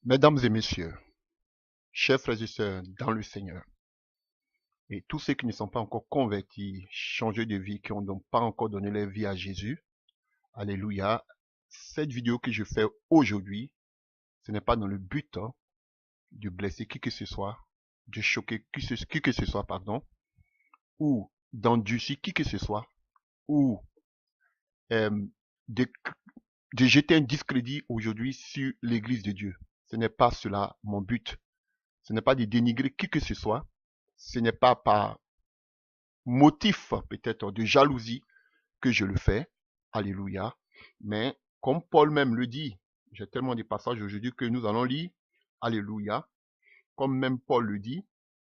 Mesdames et messieurs, chers frères et sœurs dans le Seigneur, et tous ceux qui ne sont pas encore convertis, changés de vie, qui n'ont pas encore donné leur vie à Jésus, alléluia, cette vidéo que je fais aujourd'hui, ce n'est pas dans le but de blesser qui que ce soit, de choquer qui que ce soit, pardon, ou d'endurcir qui que ce soit, ou euh, de, de jeter un discrédit aujourd'hui sur l'Église de Dieu. Ce n'est pas cela mon but. Ce n'est pas de dénigrer qui que ce soit. Ce n'est pas par motif peut-être de jalousie que je le fais. Alléluia. Mais comme Paul même le dit, j'ai tellement de passages aujourd'hui que nous allons lire. Alléluia. Comme même Paul le dit,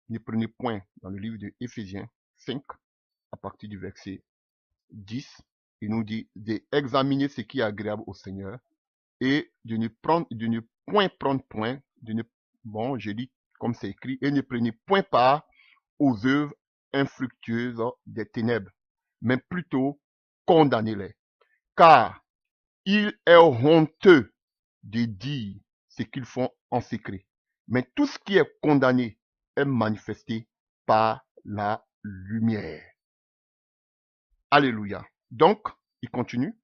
ne prenez point dans le livre de Éphésiens 5, à partir du verset 10, il nous dit d'examiner ce qui est agréable au Seigneur et de ne point prendre point, bon, je lis comme c'est écrit, et ne prenez point part aux œuvres infructueuses des ténèbres, mais plutôt condamnez-les. Car il est honteux de dire ce qu'ils font en secret. Mais tout ce qui est condamné est manifesté par la lumière. Alléluia. Donc, il continue.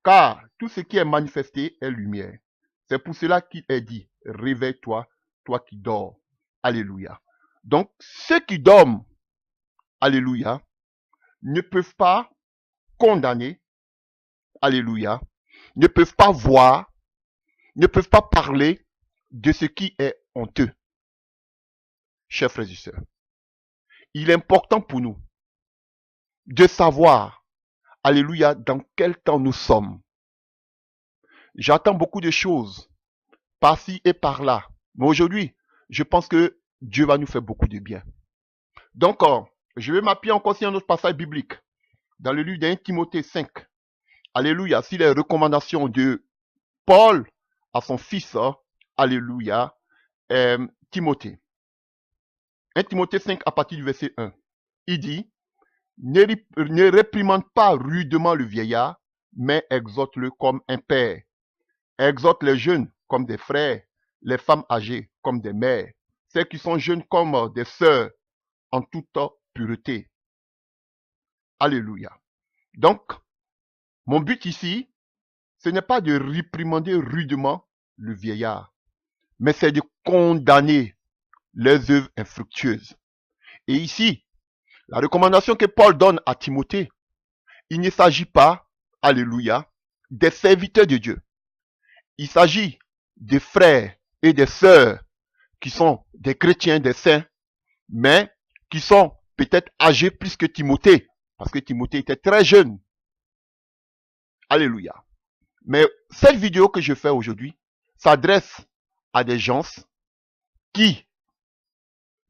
Car tout ce qui est manifesté est lumière. C'est pour cela qu'il est dit, réveille-toi, toi qui dors. Alléluia. Donc, ceux qui dorment, alléluia, ne peuvent pas condamner, alléluia, ne peuvent pas voir, ne peuvent pas parler de ce qui est honteux. Chers frères et sœurs, il est important pour nous de savoir, alléluia, dans quel temps nous sommes. J'attends beaucoup de choses, par-ci et par-là. Mais aujourd'hui, je pense que Dieu va nous faire beaucoup de bien. Donc, je vais m'appuyer encore sur un autre passage biblique, dans le livre d'1 Timothée 5. Alléluia, sur les recommandations de Paul à son fils, alléluia, Timothée. 1 Timothée 5 à partir du verset 1. Il dit, ne réprimande pas rudement le vieillard, mais exhorte-le comme un père. Exhorte les jeunes comme des frères, les femmes âgées comme des mères, celles qui sont jeunes comme des sœurs, en toute pureté. Alléluia. Donc, mon but ici, ce n'est pas de réprimander rudement le vieillard, mais c'est de condamner les œuvres infructueuses. Et ici, la recommandation que Paul donne à Timothée, il ne s'agit pas, alléluia, des serviteurs de Dieu. Il s'agit des frères et des sœurs qui sont des chrétiens, des saints, mais qui sont peut-être âgés plus que Timothée, parce que Timothée était très jeune. Alléluia. Mais cette vidéo que je fais aujourd'hui s'adresse à des gens qui,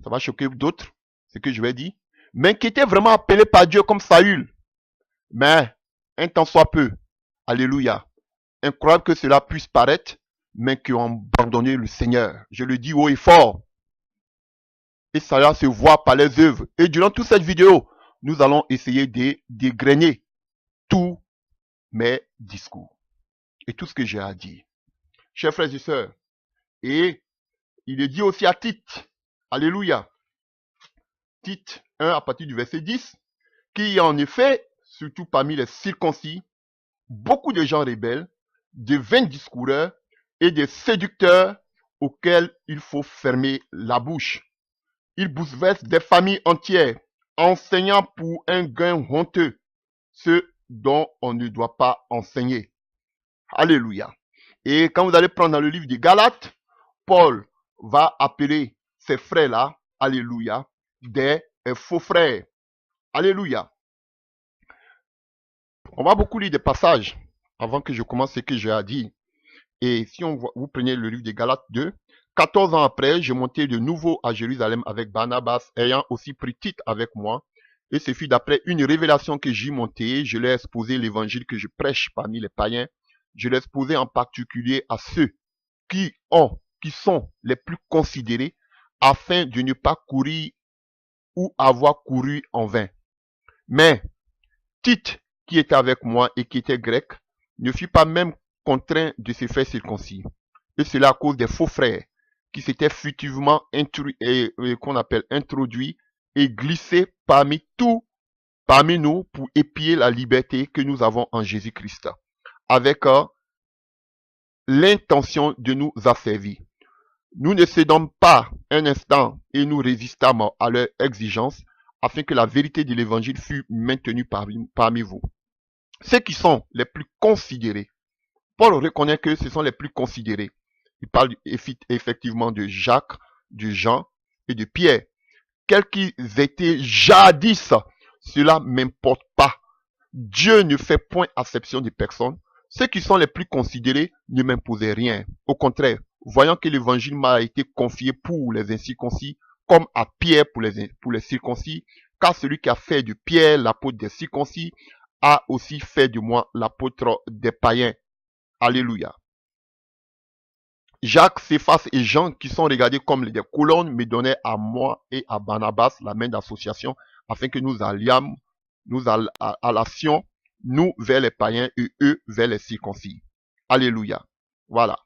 ça va choquer d'autres, ce que je vais dire, mais qui étaient vraiment appelés par Dieu comme Saül. Mais un temps soit peu, alléluia, incroyable que cela puisse paraître, mais qui ont abandonné le Seigneur. Je le dis haut et fort. Et cela se voit par les œuvres. Et durant toute cette vidéo, nous allons essayer de dégrainer tous mes discours et tout ce que j'ai à dire. Chers frères et sœurs, et il est dit aussi à Tite, alléluia, Tite 1 à partir du verset 10, qu'il y a en effet, surtout parmi les circoncis, beaucoup de gens rebelles, de vains discoureurs et de séducteurs auxquels il faut fermer la bouche. Ils bouleversent des familles entières, enseignant pour un gain honteux ce dont on ne doit pas enseigner. Alléluia. Et quand vous allez prendre dans le livre des Galates, Paul va appeler ces frères-là, alléluia, des faux frères. Alléluia. On va beaucoup lire des passages avant que je commence ce que j'ai à dire. Et si vous prenez le livre des Galates 2, 14 ans après, je montai de nouveau à Jérusalem avec Barnabas, ayant aussi pris Tite avec moi. Et ce fut d'après une révélation que j'y montai, je leur ai exposé l'évangile que je prêche parmi les païens. Je l'ai exposé en particulier à ceux qui sont les plus considérés, afin de ne pas courir ou avoir couru en vain. Mais Tite, qui était avec moi et qui était grec, ne fut pas même contraint de se faire circoncis. Et cela à cause des faux frères qui s'étaient furtivement qu'on appelle introduits et glissés parmi nous pour épier la liberté que nous avons en Jésus-Christ, avec l'intention de nous asservir. Nous ne cédons pas un instant et nous résistâmes à leurs exigences afin que la vérité de l'évangile fût maintenue parmi vous. Ceux qui sont les plus considérés, Paul reconnaît que ce sont les plus considérés. Il parle effectivement de Jacques, de Jean et de Pierre. Quels qu'ils étaient jadis, cela m'importe pas. Dieu ne fait point acception de personne. Ceux qui sont les plus considérés ne m'imposaient rien. Au contraire, voyant que l'évangile m'a été confié pour les incirconcis, comme à Pierre pour les circoncis, car celui qui a fait de Pierre l'apôtre des circoncis a aussi fait de moi l'apôtre des païens. Alléluia. Jacques, Céphas et Jean, qui sont regardés comme des colonnes, me donnaient à moi et à Barnabas la main d'association afin que nous allassions, nous vers les païens et eux vers les circoncis. Alléluia. Voilà.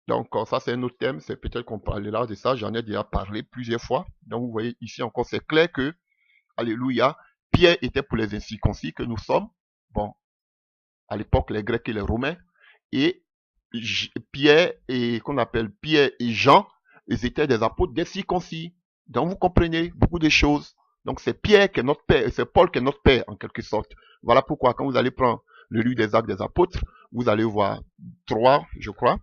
Donc, ça, c'est un autre thème. C'est peut-être qu'on parlera de ça. J'en ai déjà parlé plusieurs fois. Donc, vous voyez ici encore, c'est clair que, alléluia, Pierre était pour les incirconcis que nous sommes. Bon, à l'époque, les Grecs et les Romains. Et Pierre et qu'on appelle Pierre et Jean, ils étaient des apôtres des circoncis. Donc, vous comprenez beaucoup de choses. Donc, c'est Pierre qui est notre père, et c'est Paul qui est notre père, en quelque sorte. Voilà pourquoi, quand vous allez prendre le livre des Actes des Apôtres, vous allez voir 3, je crois,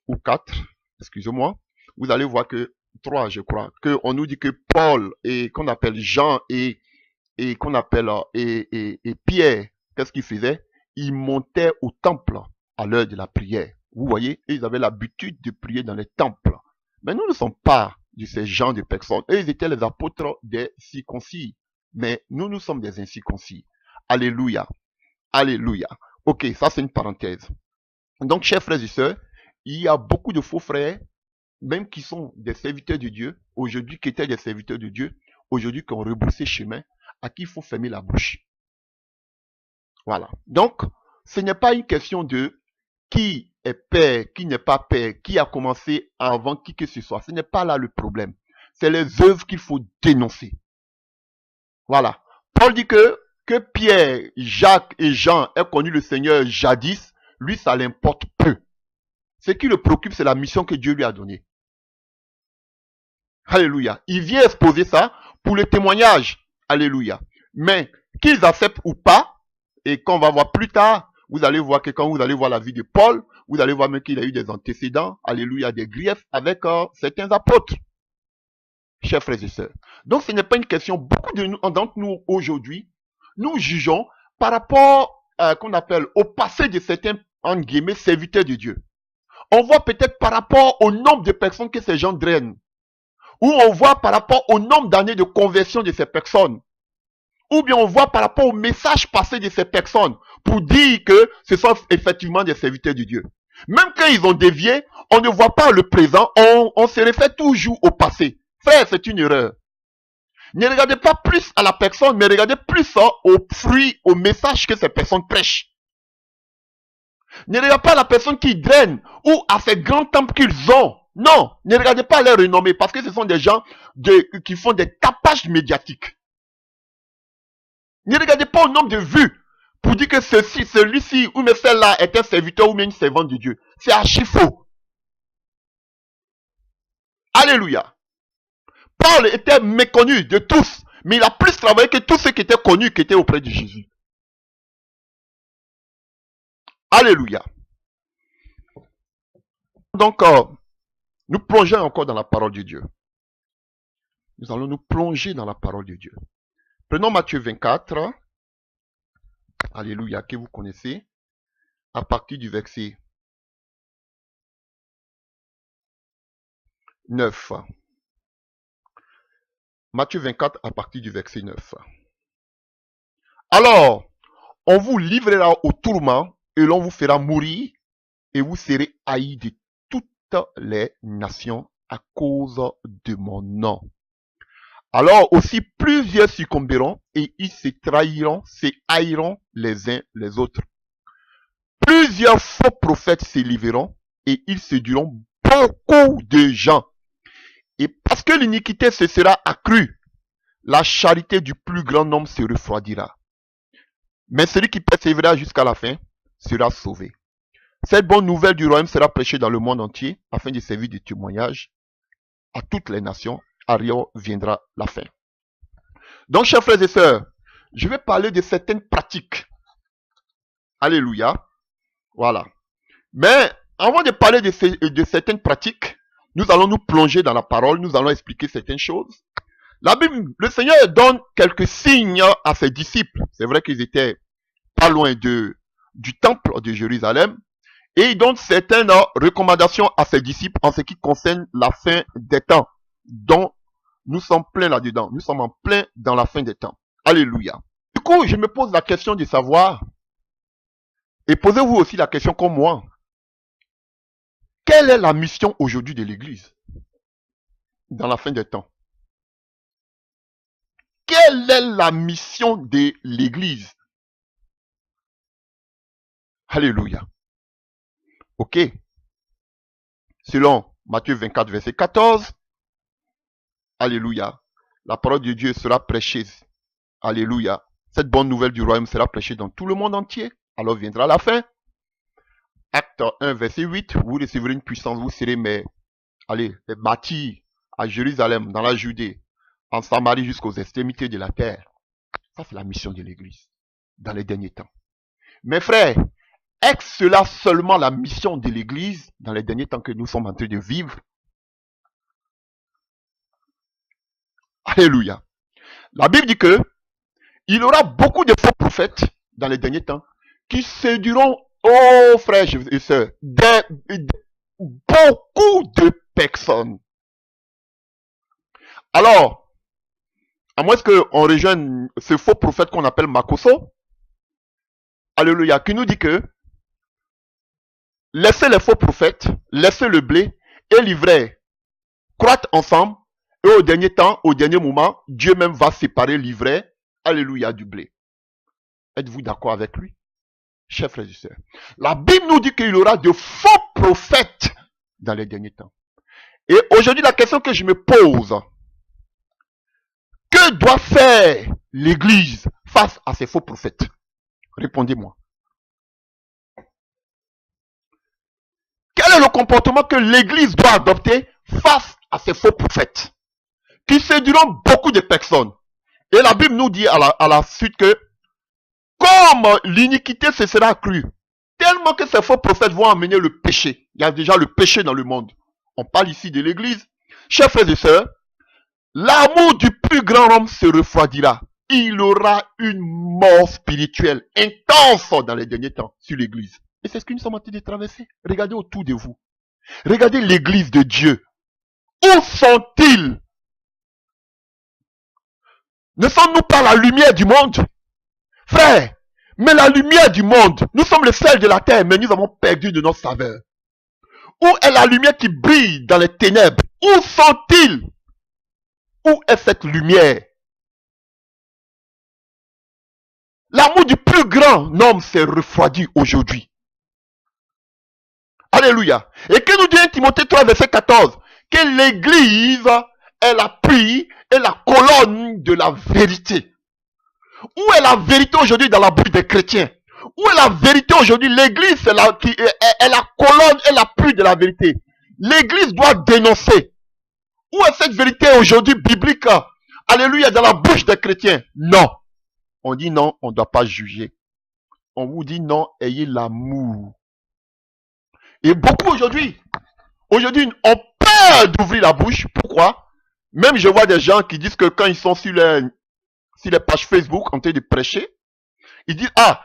ou 4, excusez-moi, vous allez voir que 3, je crois, que on nous dit que Paul et qu'on appelle Jean et qu'on appelle et Pierre, qu'est-ce qu'ils faisaient? Ils montaient au temple à l'heure de la prière. Vous voyez, ils avaient l'habitude de prier dans les temples. Mais nous ne sommes pas de ces gens de personnes. Eux, ils étaient les apôtres des circoncis. Mais nous sommes des incirconcis. Alléluia. Alléluia. Ok, ça c'est une parenthèse. Donc, chers frères et sœurs, il y a beaucoup de faux frères, même qui sont des serviteurs de Dieu, aujourd'hui qui étaient des serviteurs de Dieu, aujourd'hui qui ont rebroussé chemin, à qui il faut fermer la bouche. Voilà. Donc, ce n'est pas une question de qui est père, qui n'est pas père, qui a commencé avant qui que ce soit. Ce n'est pas là le problème. C'est les œuvres qu'il faut dénoncer. Voilà. Paul dit que Pierre, Jacques et Jean aient connu le Seigneur jadis, lui, ça l'importe peu. Ce qui le préoccupe, c'est la mission que Dieu lui a donnée. Alléluia. Il vient exposer ça pour le témoignage. Alléluia. Mais qu'ils acceptent ou pas, et qu'on va voir plus tard, vous allez voir que quand vous allez voir la vie de Paul, vous allez voir même qu'il a eu des antécédents, alléluia, des griefs avec certains apôtres. Chers frères et sœurs. Donc ce n'est pas une question, beaucoup d'entre nous aujourd'hui, nous jugeons par rapport qu'on appelle au passé de certains, entre guillemets, serviteurs de Dieu. On voit peut-être par rapport au nombre de personnes que ces gens drainent. Ou on voit par rapport au nombre d'années de conversion de ces personnes. Ou bien on voit par rapport au message passé de ces personnes pour dire que ce sont effectivement des serviteurs de Dieu. Même quand ils ont dévié, on ne voit pas le présent, on se réfère toujours au passé. Frère, c'est une erreur. Ne regardez pas plus à la personne, mais regardez plus au fruit, au message que ces personnes prêchent. Ne regardez pas la personne qui draine ou à ces grands temples qu'ils ont. Non, ne regardez pas leur renommée parce que ce sont des gens qui font des tapages médiatiques. Ne regardez pas au nombre de vues pour dire que celui-ci ou celle-là est un serviteur ou bien une servante de Dieu. C'est archi faux. Alléluia. Paul était méconnu de tous, mais il a plus travaillé que tous ceux qui étaient connus, qui étaient auprès de Jésus. Alléluia. Donc, nous plongeons encore dans la parole de Dieu. Nous allons nous plonger dans la parole de Dieu. Prenons Matthieu 24. Alléluia, que vous connaissez. À partir du verset 9. Matthieu 24 à partir du verset 9. Alors, on vous livrera au tourment et l'on vous fera mourir et vous serez haïs de toutes les nations à cause de mon nom. Alors aussi plusieurs succomberont et ils se trahiront, se haïront les uns les autres. Plusieurs faux prophètes s'éleveront et ils séduiront beaucoup de gens. Et parce que l'iniquité se sera accrue, la charité du plus grand nombre se refroidira. Mais celui qui persévérera jusqu'à la fin sera sauvé. Cette bonne nouvelle du royaume sera prêchée dans le monde entier afin de servir de témoignage à toutes les nations. Alors viendra la fin. Donc, chers frères et sœurs, je vais parler de certaines pratiques. Alléluia. Voilà. Mais avant de parler de certaines pratiques, nous allons nous plonger dans la parole, nous allons expliquer certaines choses. La Bible, le Seigneur donne quelques signes à ses disciples. C'est vrai qu'ils étaient pas loin du temple de Jérusalem. Et il donne certaines recommandations à ses disciples en ce qui concerne la fin des temps, dont nous sommes pleins là-dedans. Nous sommes en plein dans la fin des temps. Alléluia. Du coup, je me pose la question de savoir, et posez-vous aussi la question comme moi, quelle est la mission aujourd'hui de l'Église dans la fin des temps? Quelle est la mission de l'Église? Alléluia. Ok. Selon Matthieu 24, verset 14, alléluia, la parole de Dieu sera prêchée. Alléluia. Cette bonne nouvelle du royaume sera prêchée dans tout le monde entier. Alors viendra la fin. Acte 1, verset 8, vous recevrez une puissance, vous serez mes bâtis à Jérusalem, dans la Judée, en Samarie jusqu'aux extrémités de la terre. Ça, c'est la mission de l'Église dans les derniers temps. Mes frères, est-ce cela seulement la mission de l'Église dans les derniers temps que nous sommes en train de vivre? Alléluia. La Bible dit que il y aura beaucoup de faux prophètes dans les derniers temps qui séduiront, oh frères et sœurs, beaucoup de personnes. Alors, à moins qu'on rejoigne ce faux prophète qu'on appelle Makoso, alléluia, qui nous dit que laissez les faux prophètes, laissez le blé et l'ivraie croître ensemble, et au dernier temps, au dernier moment, Dieu même va séparer l'ivraie, alléluia, du blé. Êtes-vous d'accord avec lui, chers frères et sœurs? La Bible nous dit qu'il y aura de faux prophètes dans les derniers temps. Et aujourd'hui, la question que je me pose, que doit faire l'Église face à ces faux prophètes? Répondez-moi. Quel est le comportement que l'Église doit adopter face à ces faux prophètes qui séduiront beaucoup de personnes? Et la Bible nous dit à la suite que comme l'iniquité se sera accrue, tellement que ces faux prophètes vont amener le péché. Il y a déjà le péché dans le monde. On parle ici de l'Église. Chers frères et sœurs, l'amour du plus grand homme se refroidira. Il aura une mort spirituelle intense dans les derniers temps sur l'Église. Et c'est ce que nous sommes en train de traverser. Regardez autour de vous. Regardez l'Église de Dieu. Où sont-ils? Ne sommes-nous pas la lumière du monde? Frère, mais la lumière du monde, nous sommes le sel de la terre, mais nous avons perdu de notre saveur. Où est la lumière qui brille dans les ténèbres? Où sont-ils? Où est cette lumière? L'amour du plus grand homme s'est refroidi aujourd'hui. Alléluia. Et que nous dit Timothée 3, verset 14? Que l'Église est l'appui et la colonne de la vérité. Où est la vérité aujourd'hui dans la bouche des chrétiens? Où est la vérité aujourd'hui? L'Église est la colonne et l'appui de la vérité. L'Église doit dénoncer. Où est cette vérité aujourd'hui biblique? Alléluia, dans la bouche des chrétiens. Non. On dit non, on ne doit pas juger. On vous dit non, ayez l'amour. Et beaucoup aujourd'hui, ont peur d'ouvrir la bouche. Pourquoi? Même je vois des gens qui disent que quand ils sont sur les pages Facebook en train de prêcher, ils disent, ah,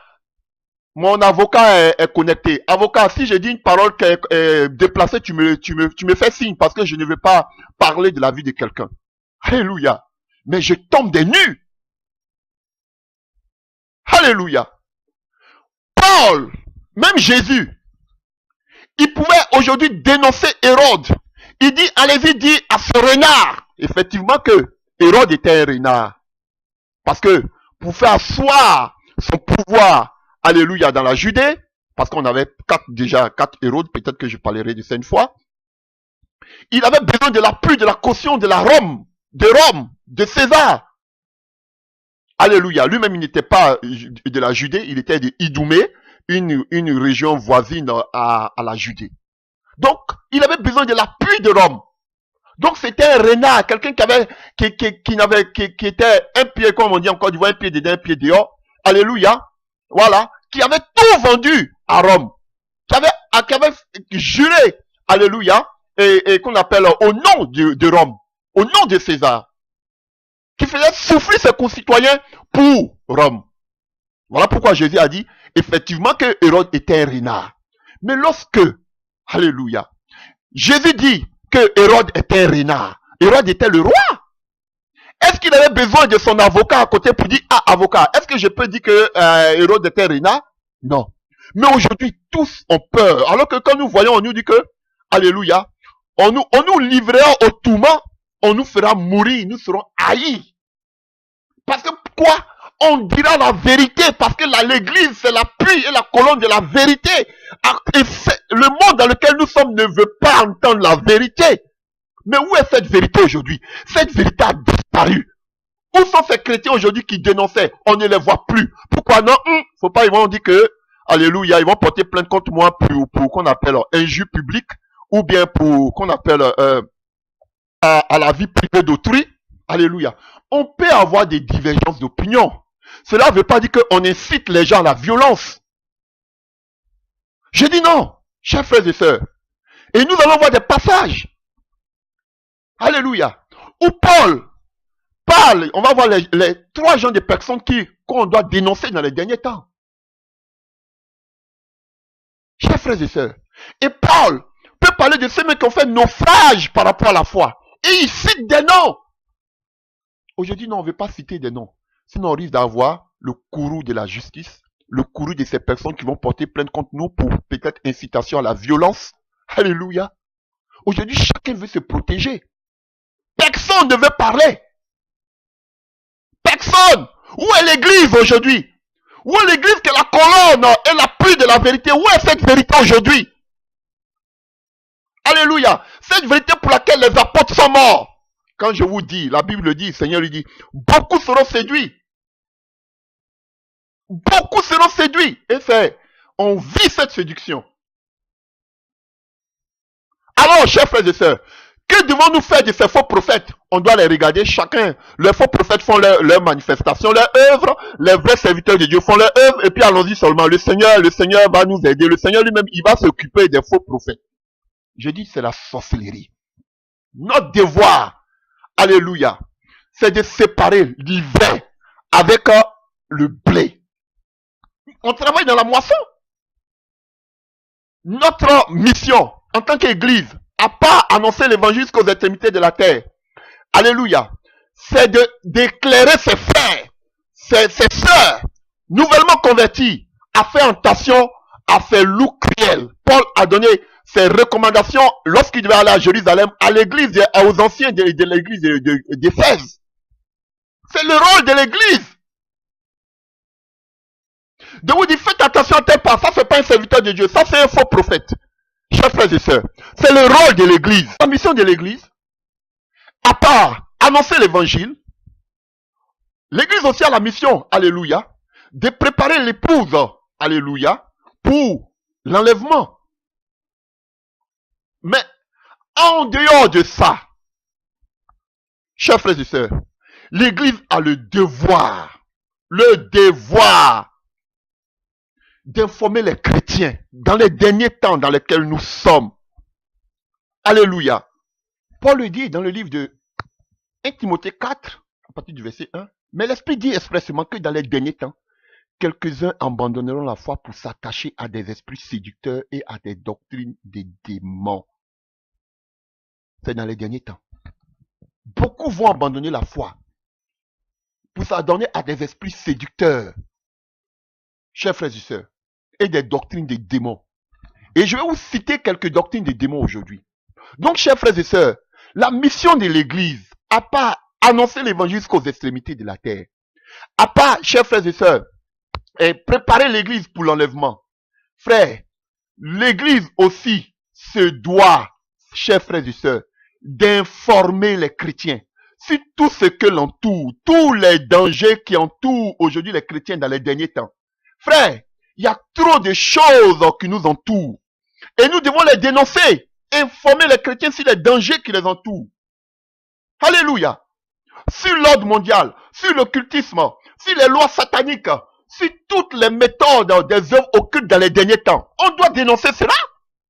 mon avocat est connecté. Avocat, si j'ai dit une parole qui est déplacée, tu me fais signe parce que je ne veux pas parler de la vie de quelqu'un. Alléluia. Mais je tombe des nues. Alléluia. Paul, même Jésus, il pouvait aujourd'hui dénoncer Hérode. Il dit, allez-y, dit à ce renard. Effectivement que Hérode était un renard. Parce que pour faire asseoir son pouvoir, alléluia, dans la Judée, parce qu'on avait déjà quatre Hérodes, peut-être que je parlerai de ça une fois. Il avait besoin de l'appui, de la caution de Rome, de César. Alléluia. Lui-même, il n'était pas de la Judée, il était de Idoumée, une région voisine à la Judée. Donc, il avait besoin de l'appui de Rome. Donc, c'était un renard, quelqu'un qui était un pied, comme on dit encore, un pied dedans, un pied dehors. Alléluia. Voilà. Qui avait tout vendu à Rome. Qui avait juré, alléluia, et qu'on appelle au nom de Rome, au nom de César. Qui faisait souffrir ses concitoyens pour Rome. Voilà pourquoi Jésus a dit, effectivement, que Hérode était un renard. Mais lorsque, alléluia, Jésus dit que Hérode était un renard, Hérode était le roi. Est-ce qu'il avait besoin de son avocat à côté pour dire, ah, avocat, est-ce que je peux dire que Hérode était un renard? Non. Mais aujourd'hui, tous ont peur. Alors que quand nous voyons, on nous dit que, alléluia, on nous livrera au tourment, on nous fera mourir, nous serons haïs. Parce que quoi? On dira la vérité, parce que l'église, c'est l'appui et la colonne de la vérité. Et le monde dans lequel nous sommes ne veut pas entendre la vérité. Mais où est cette vérité aujourd'hui? Cette vérité a disparu. Où sont ces chrétiens aujourd'hui qui dénonçaient? On ne les voit plus. Pourquoi non? Faut pas, ils vont dire que, alléluia, ils vont porter plainte contre moi pour qu'on appelle injure publique, ou bien pour qu'on appelle à la vie privée d'autrui. Alléluia. On peut avoir des divergences d'opinion. Cela ne veut pas dire qu'on incite les gens à la violence. Je dis non, chers frères et sœurs. Et nous allons voir des passages. Alléluia. Où Paul parle, on va voir les trois genres de personnes qu'on doit dénoncer dans les derniers temps. Chers frères et sœurs. Et Paul peut parler de ceux qui ont fait naufrage par rapport à la foi. Et il cite des noms. Aujourd'hui, non, on ne veut pas citer des noms. Sinon, on risque d'avoir le courroux de la justice, le courroux de ces personnes qui vont porter plainte contre nous pour peut-être incitation à la violence. Alléluia. Aujourd'hui, chacun veut se protéger. Personne ne veut parler. Personne. Où est l'église aujourd'hui? Où est l'église qui est la colonne et l'appui de la vérité? Où est cette vérité aujourd'hui? Alléluia. Cette vérité pour laquelle les apôtres sont morts. Quand je vous dis, la Bible le dit, le Seigneur lui dit, beaucoup seront séduits. Beaucoup seront séduits. Et on vit cette séduction. Alors, chers frères et sœurs, que devons-nous faire de ces faux prophètes? On doit les regarder chacun. Les faux prophètes font leur manifestation, leur œuvre. Les vrais serviteurs de Dieu font leur œuvre. Et puis allons-y seulement. Le Seigneur va nous aider. Le Seigneur lui-même, il va s'occuper des faux prophètes. Je dis, c'est la sorcellerie. Notre devoir, alléluia, c'est de séparer l'ivraie avec le blé. On travaille dans la moisson. Notre mission, en tant qu'église, à part annoncer l'évangile jusqu'aux extrémités de la terre, alléluia, c'est d'éclairer ses frères, ses sœurs, nouvellement convertis, à faire attention à ces loups cruels. Paul a donné ses recommandations lorsqu'il devait aller à Jérusalem, à l'église, aux anciens de l'église d'Éphèse. C'est le rôle de l'église. De vous dire, faites attention à tel pas, ça c'est pas un serviteur de Dieu, ça c'est un faux prophète. Chers frères et sœurs, c'est le rôle de l'église. La mission de l'église, à part annoncer l'évangile, l'église aussi a la mission, alléluia, de préparer l'épouse, alléluia, pour l'enlèvement. Mais en dehors de ça, chers frères et sœurs, l'église a le devoir d'informer les chrétiens dans les derniers temps dans lesquels nous sommes. Alléluia. Paul le dit dans le livre de 1 Timothée 4, à partir du verset 1. Mais l'Esprit dit expressément que dans les derniers temps, quelques-uns abandonneront la foi pour s'attacher à des esprits séducteurs et à des doctrines des démons. C'est dans les derniers temps. Beaucoup vont abandonner la foi pour s'adonner à des esprits séducteurs, chers frères et sœurs, et des doctrines des démons. Et je vais vous citer quelques doctrines des démons aujourd'hui. Donc, chers frères et sœurs, la mission de l'église, à part annoncer l'évangile jusqu'aux extrémités de la terre, à part, chers frères et sœurs, préparer l'église pour l'enlèvement, Frère, l'Église aussi se doit, chers frères et sœurs, d'informer les chrétiens sur tout ce que l'entoure, tous les dangers qui entourent aujourd'hui les chrétiens dans les derniers temps. Frère, il y a trop de choses qui nous entourent et nous devons les dénoncer, informer les chrétiens sur les dangers qui les entourent. Alléluia. Sur l'ordre mondial, sur l'occultisme, sur les lois sataniques, sur toutes les méthodes des œuvres occultes dans les derniers temps. On doit dénoncer cela.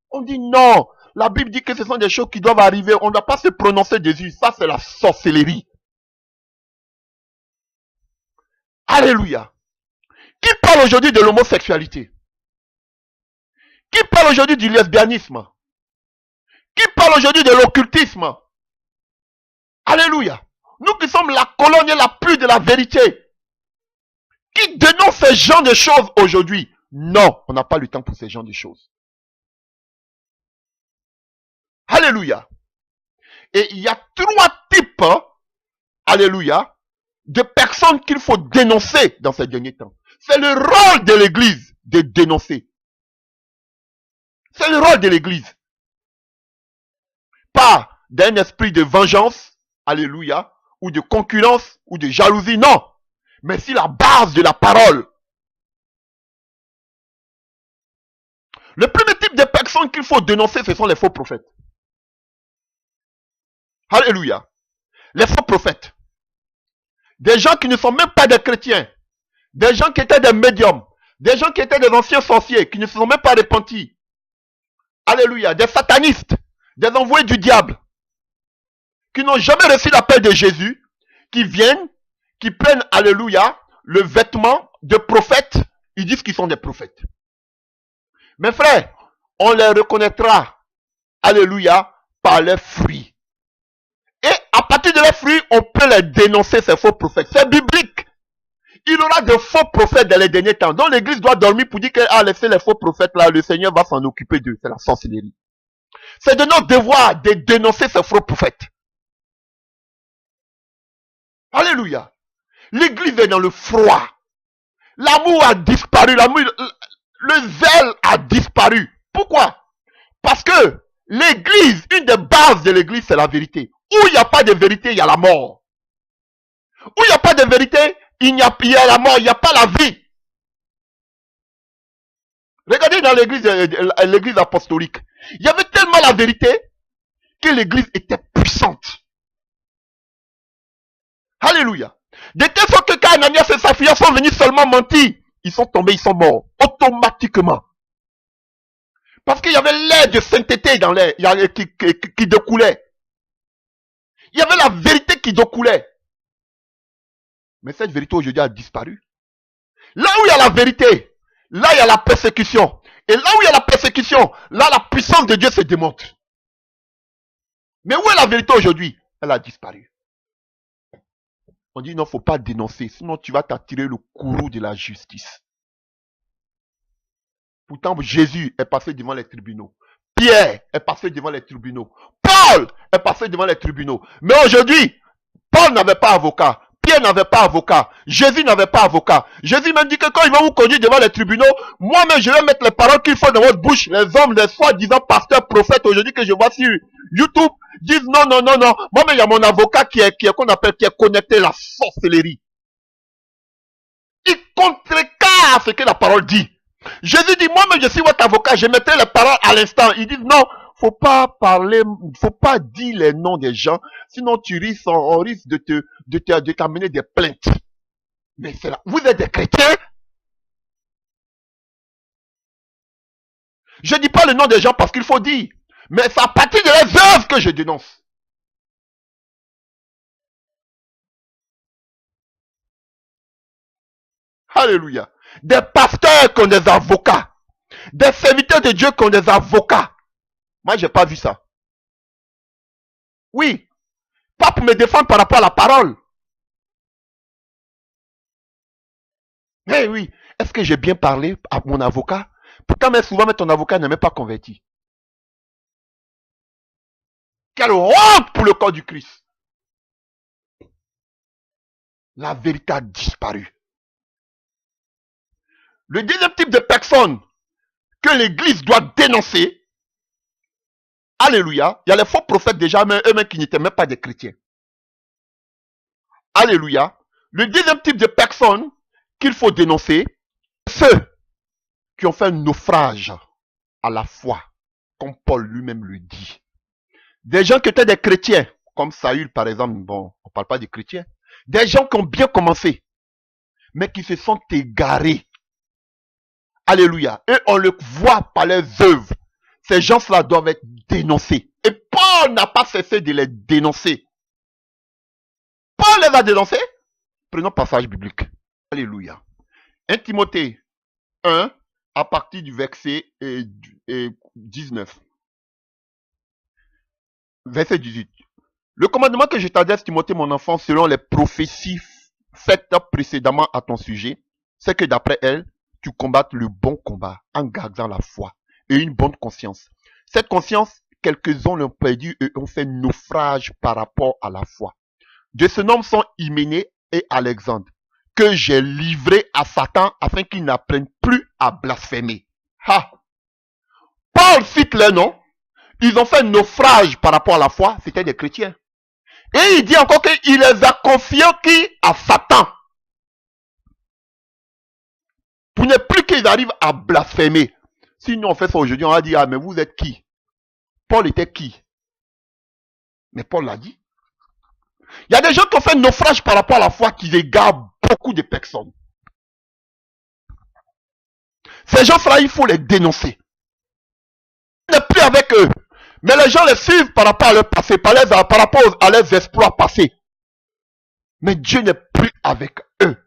On dit non. La Bible dit que ce sont des choses qui doivent arriver. On ne doit pas se prononcer dessus. Ça, c'est la sorcellerie. Alléluia. Qui parle aujourd'hui de l'homosexualité? Qui parle aujourd'hui du lesbianisme? Qui parle aujourd'hui de l'occultisme? Alléluia. Nous qui sommes la colonne la plus de la vérité. Qui dénonce ce genre de choses aujourd'hui? Non, on n'a pas le temps pour ce genre de choses. Alléluia. Et il y a trois types, alléluia, de personnes qu'il faut dénoncer dans ces derniers temps. C'est le rôle de l'Église de dénoncer. C'est le rôle de l'Église. Pas d'un esprit de vengeance, alléluia, ou de concurrence, ou de jalousie, non. Mais c'est la base de la parole. Le premier type de personnes qu'il faut dénoncer, ce sont les faux prophètes. Alléluia. Les faux prophètes. Des gens qui ne sont même pas des chrétiens. Des gens qui étaient des médiums. Des gens qui étaient des anciens sorciers, qui ne se sont même pas repentis. Alléluia. Des satanistes. Des envoyés du diable. Qui n'ont jamais reçu l'appel de Jésus. Qui viennent, qui prennent, alléluia, le vêtement de prophètes. Ils disent qu'ils sont des prophètes. Mes frères, on les reconnaîtra, alléluia, par leurs fruits. Et à partir de leurs fruits, on peut les dénoncer, ces faux prophètes. C'est biblique. Il y aura de faux prophètes dans les derniers temps. Donc l'église doit dormir pour dire qu'elle a laissé les faux prophètes là, le Seigneur va s'en occuper d'eux. C'est la sorcellerie. C'est de notre devoir de dénoncer ces faux prophètes. Alléluia. L'église est dans le froid. L'amour a disparu. L'amour, le zèle a disparu. Pourquoi? Parce que l'église, une des bases de l'église, c'est la vérité. Où il n'y a pas de vérité, il y a la mort. Où il n'y a pas de vérité, il y a la mort, il n'y a pas la vie. Regardez dans l'église apostolique. Il y avait tellement la vérité que l'église était puissante. Alléluia. De telle sorte que quand Ananias et Saphira sont venus seulement mentir, ils sont tombés, ils sont morts. Automatiquement. Parce qu'il y avait l'air de sainteté dans l'air qui découlait. Il y avait la vérité qui découlait. Mais cette vérité aujourd'hui a disparu. Là où il y a la vérité, là il y a la persécution. Et là où il y a la persécution, là la puissance de Dieu se démontre. Mais où est la vérité aujourd'hui? Elle a disparu. On dit non, il ne faut pas dénoncer, sinon tu vas t'attirer le courroux de la justice. Pourtant, Jésus est passé devant les tribunaux. Pierre est passé devant les tribunaux. Paul est passé devant les tribunaux. Mais aujourd'hui, Paul n'avait pas avocat. Pierre n'avait pas avocat. Jésus n'avait pas avocat. Jésus m'a dit que quand il va vous conduire devant les tribunaux, moi-même je vais mettre les paroles qu'il faut dans votre bouche. Les hommes, les soi-disant pasteurs, prophètes aujourd'hui que je vois sur YouTube disent non, non, non, non. Moi-même il y a mon avocat qui est connecté à la sorcellerie. Il contrecarre ce que la parole dit. Jésus dit, moi-même je suis votre avocat, je mettrai les paroles à l'instant. Ils disent non, faut pas parler, faut pas dire les noms des gens, sinon tu risques, on risque de t'amener des plaintes. Mais c'est là, vous êtes des chrétiens. Je dis pas le nom des gens parce qu'il faut dire, mais c'est à partir de leurs œuvres que je dénonce. Alléluia. Des pasteurs qui ont des avocats. Des serviteurs de Dieu qui ont des avocats. Moi, j'ai pas vu ça. Oui. Pas pour me défendre par rapport à la parole. Eh oui. Est-ce que j'ai bien parlé à mon avocat? Pourtant, mais souvent, ton avocat n'est même pas converti. Quelle honte pour le corps du Christ. La vérité a disparu. Le deuxième type de personne que l'Église doit dénoncer. Alléluia. Il y a les faux prophètes déjà, mais eux-mêmes qui n'étaient même pas des chrétiens. Alléluia. Le deuxième type de personnes qu'il faut dénoncer, ceux qui ont fait un naufrage à la foi, comme Paul lui-même le dit. Des gens qui étaient des chrétiens, comme Saül par exemple, bon, on ne parle pas des chrétiens. Des gens qui ont bien commencé, mais qui se sont égarés. Alléluia. Et on le voit par leurs œuvres. Ces gens-là doivent être dénoncés. Et Paul n'a pas cessé de les dénoncer. Paul les a dénoncés. Prenons passage biblique. Alléluia. 1 Timothée 1, à partir du verset 19. Verset 18. Le commandement que je t'adresse, Timothée, mon enfant, selon les prophéties faites précédemment à ton sujet, c'est que d'après elles, tu combattes le bon combat en gardant la foi et une bonne conscience. Cette conscience, quelques-uns l'ont perdu et ont fait naufrage par rapport à la foi. De ce nom sont Hyménée et Alexandre, que j'ai livrés à Satan afin qu'ils n'apprennent plus à blasphémer. Ha! Paul cite les noms. Ils ont fait naufrage par rapport à la foi. C'était des chrétiens. Et il dit encore qu'il les a confiés à Satan. Pour ne plus qu'ils arrivent à blasphémer. Si nous on fait ça aujourd'hui, on va dire, ah mais vous êtes qui? Paul était qui? Mais Paul l'a dit. Il y a des gens qui ont fait naufrage par rapport à la foi qui égarent beaucoup de personnes. Ces gens-là, il faut les dénoncer. On n'est plus avec eux. Mais les gens les suivent par rapport à leur passé, par rapport à leurs exploits passés. Mais Dieu n'est plus avec eux.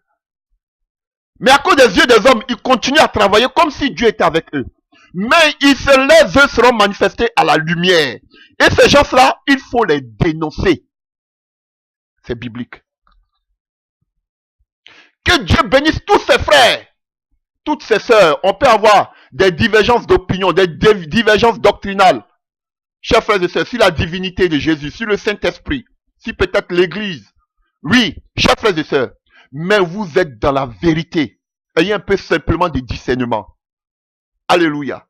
Mais à cause des yeux des hommes, ils continuent à travailler comme si Dieu était avec eux. Mais les œufs seront manifestés à la lumière. Et ces gens-là, il faut les dénoncer. C'est biblique. Que Dieu bénisse tous ses frères, toutes ses sœurs. On peut avoir des divergences d'opinion, des divergences doctrinales. Chers frères et sœurs, si la divinité de Jésus, si le Saint-Esprit, si peut-être l'Église, oui, chers frères et sœurs, mais vous êtes dans la vérité. Ayez un peu simplement de discernement. Alléluia.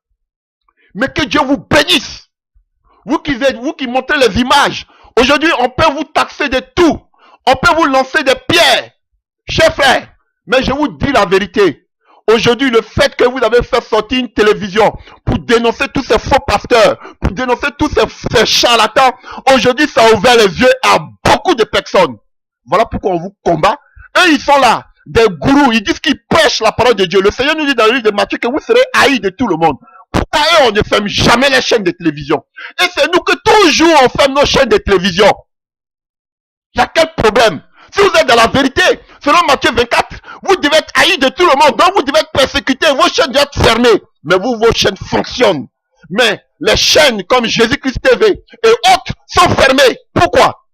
Mais que Dieu vous bénisse. Vous qui montrez les images. Aujourd'hui, on peut vous taxer de tout. On peut vous lancer des pierres. Chers frères, mais je vous dis la vérité. Aujourd'hui, le fait que vous avez fait sortir une télévision pour dénoncer tous ces faux pasteurs, pour dénoncer tous ces charlatans, aujourd'hui, ça a ouvert les yeux à beaucoup de personnes. Voilà pourquoi on vous combat. Eux, ils sont là, des gourous, ils disent qu'ils prêchent la parole de Dieu. Le Seigneur nous dit dans le livre de Matthieu que vous serez haïs de tout le monde. Pourquoi eux, on ne ferme jamais les chaînes de télévision? Et c'est nous que toujours on ferme nos chaînes de télévision. Il y a quel problème? Si vous êtes dans la vérité, selon Matthieu 24, vous devez être haïs de tout le monde. Donc vous devez être persécutés. Vos chaînes doivent être fermées. Mais vous, vos chaînes fonctionnent. Mais les chaînes comme Jésus-Christ TV et autres sont fermées. Pourquoi?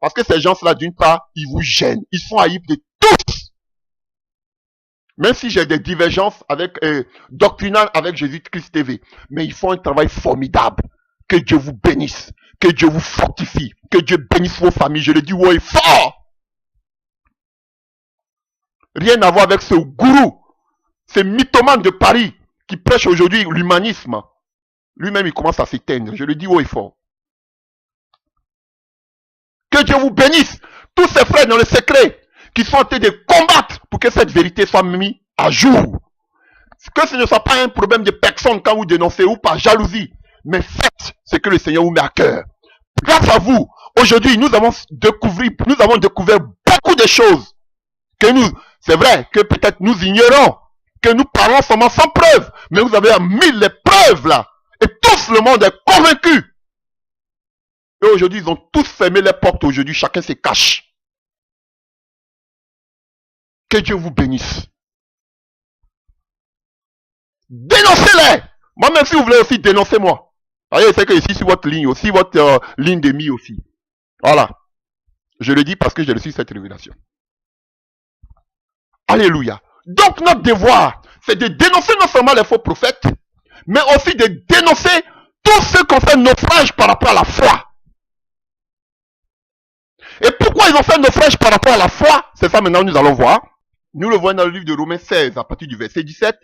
Parce que ces gens-là, d'une part, ils vous gênent. Ils sont haïs de tous. Même si j'ai des divergences avec doctrinales avec Jésus-Christ TV. Mais ils font un travail formidable. Que Dieu vous bénisse. Que Dieu vous fortifie. Que Dieu bénisse vos familles. Je le dis haut et fort. Rien à voir avec ce gourou, ce mythomane de Paris qui prêche aujourd'hui l'humanisme. Lui-même, il commence à s'éteindre. Je le dis haut et fort. Que Dieu vous bénisse. Tous ces frères dans le secret qui sont en train de combattre pour que cette vérité soit mise à jour. Que ce ne soit pas un problème de personne quand vous dénoncez ou par jalousie. Mais faites ce que le Seigneur vous met à cœur. Grâce à vous, aujourd'hui, nous avons découvert beaucoup de choses que c'est vrai que peut-être nous ignorons, que nous parlons seulement sans preuve, mais vous avez mis les preuves là, et tout le monde est convaincu. Et aujourd'hui, ils ont tous fermé les portes aujourd'hui, chacun se cache. Que Dieu vous bénisse. Dénoncez-les. Moi-même, si vous voulez aussi, dénoncez-moi. Voyez, c'est que ici, sur votre ligne aussi, votre ligne d'émis aussi. Voilà. Je le dis parce que j'ai reçu cette révélation. Alléluia. Donc notre devoir, c'est de dénoncer non seulement les faux prophètes, mais aussi de dénoncer tous ceux qui ont fait naufrage par rapport à la foi. Et pourquoi ils ont fait naufrage par rapport à la foi? C'est ça maintenant nous allons voir. Nous le voyons dans le livre de Romains 16, à partir du verset 17.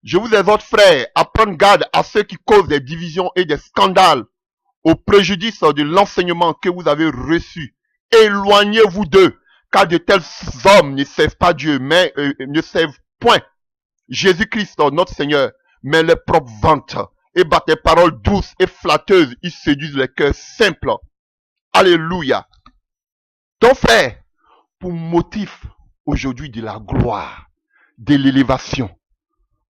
Je vous exhorte, frères, à prendre garde à ceux qui causent des divisions et des scandales au préjudice de l'enseignement que vous avez reçu. Éloignez-vous d'eux, car de tels hommes ne servent pas Dieu, mais ne servent point Jésus-Christ, notre Seigneur, mais les propres ventes et par des paroles douces et flatteuses, ils séduisent les cœurs simples. Alléluia. Donc, frère, pour motif aujourd'hui de la gloire, de l'élévation.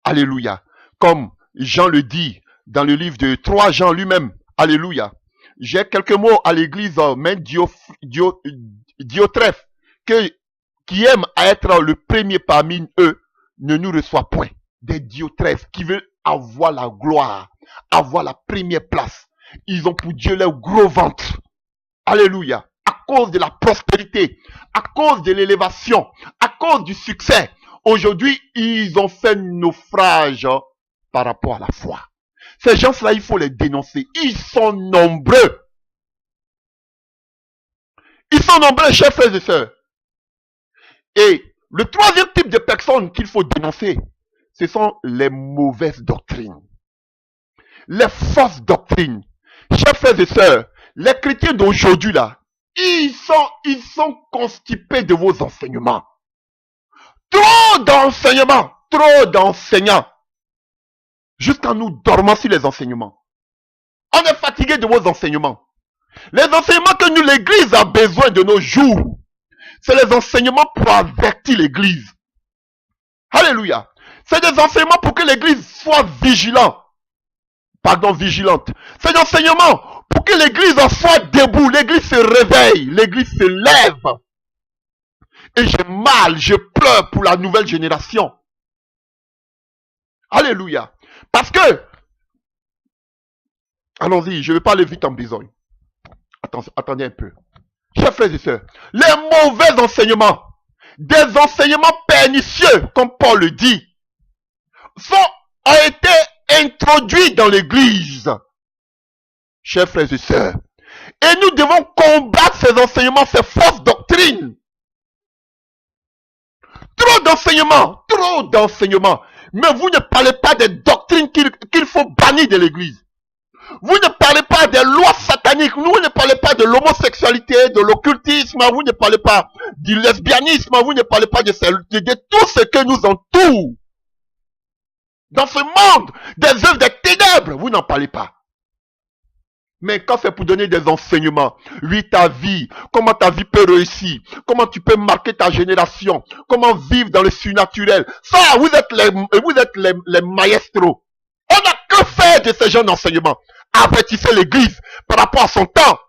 Alléluia. Comme Jean le dit dans le livre de 3 Jean lui-même. Alléluia. J'ai quelques mots à l'église, mais Diotrephe, qui aime à être le premier parmi eux, ne nous reçoit point. Des Diotrephes qui veulent avoir la gloire, avoir la première place. Ils ont pour Dieu leur gros ventre. Alléluia. À cause de la prospérité, à cause de l'élévation, à cause du succès. Aujourd'hui, ils ont fait naufrage par rapport à la foi. Ces gens-là, il faut les dénoncer. Ils sont nombreux. Ils sont nombreux, chers frères et sœurs. Et le troisième type de personnes qu'il faut dénoncer, ce sont les mauvaises doctrines. Les fausses doctrines. Chers frères et sœurs, les chrétiens d'aujourd'hui là, ils sont constipés de vos enseignements. Trop d'enseignants. Jusqu'à nous dormant sur les enseignements. On est fatigué de vos enseignements. Les enseignements que nous, l'église, a besoin de nos jours, c'est les enseignements pour avertir l'église. Alléluia. C'est des enseignements pour que l'église soit vigilante. C'est des enseignements pour que l'église en soit debout, l'église se réveille, l'église se lève. Et je pleure pour la nouvelle génération. Alléluia. Parce que, allons-y, je ne vais pas aller vite en besogne. Attendez un peu. Chers frères et sœurs, les mauvais enseignements, des enseignements pernicieux, comme Paul le dit, ont été introduits dans l'église. Chers frères et sœurs, et nous devons combattre ces enseignements, ces fausses doctrines. Trop d'enseignements. Mais vous ne parlez pas des doctrines qu'il faut bannir de l'église. Vous ne parlez pas des lois sataniques. Vous ne parlez pas de l'homosexualité, de l'occultisme. Vous ne parlez pas du lesbianisme. Vous ne parlez pas de tout ce que nous entoure. Dans ce monde des œuvres des ténèbres, vous n'en parlez pas. Mais quand c'est pour donner des enseignements, oui, ta vie, comment ta vie peut réussir, comment tu peux marquer ta génération, comment vivre dans le surnaturel, ça, vous êtes les maestros. On n'a que faire de ces genres d'enseignements. Avertissez l'église par rapport à son temps.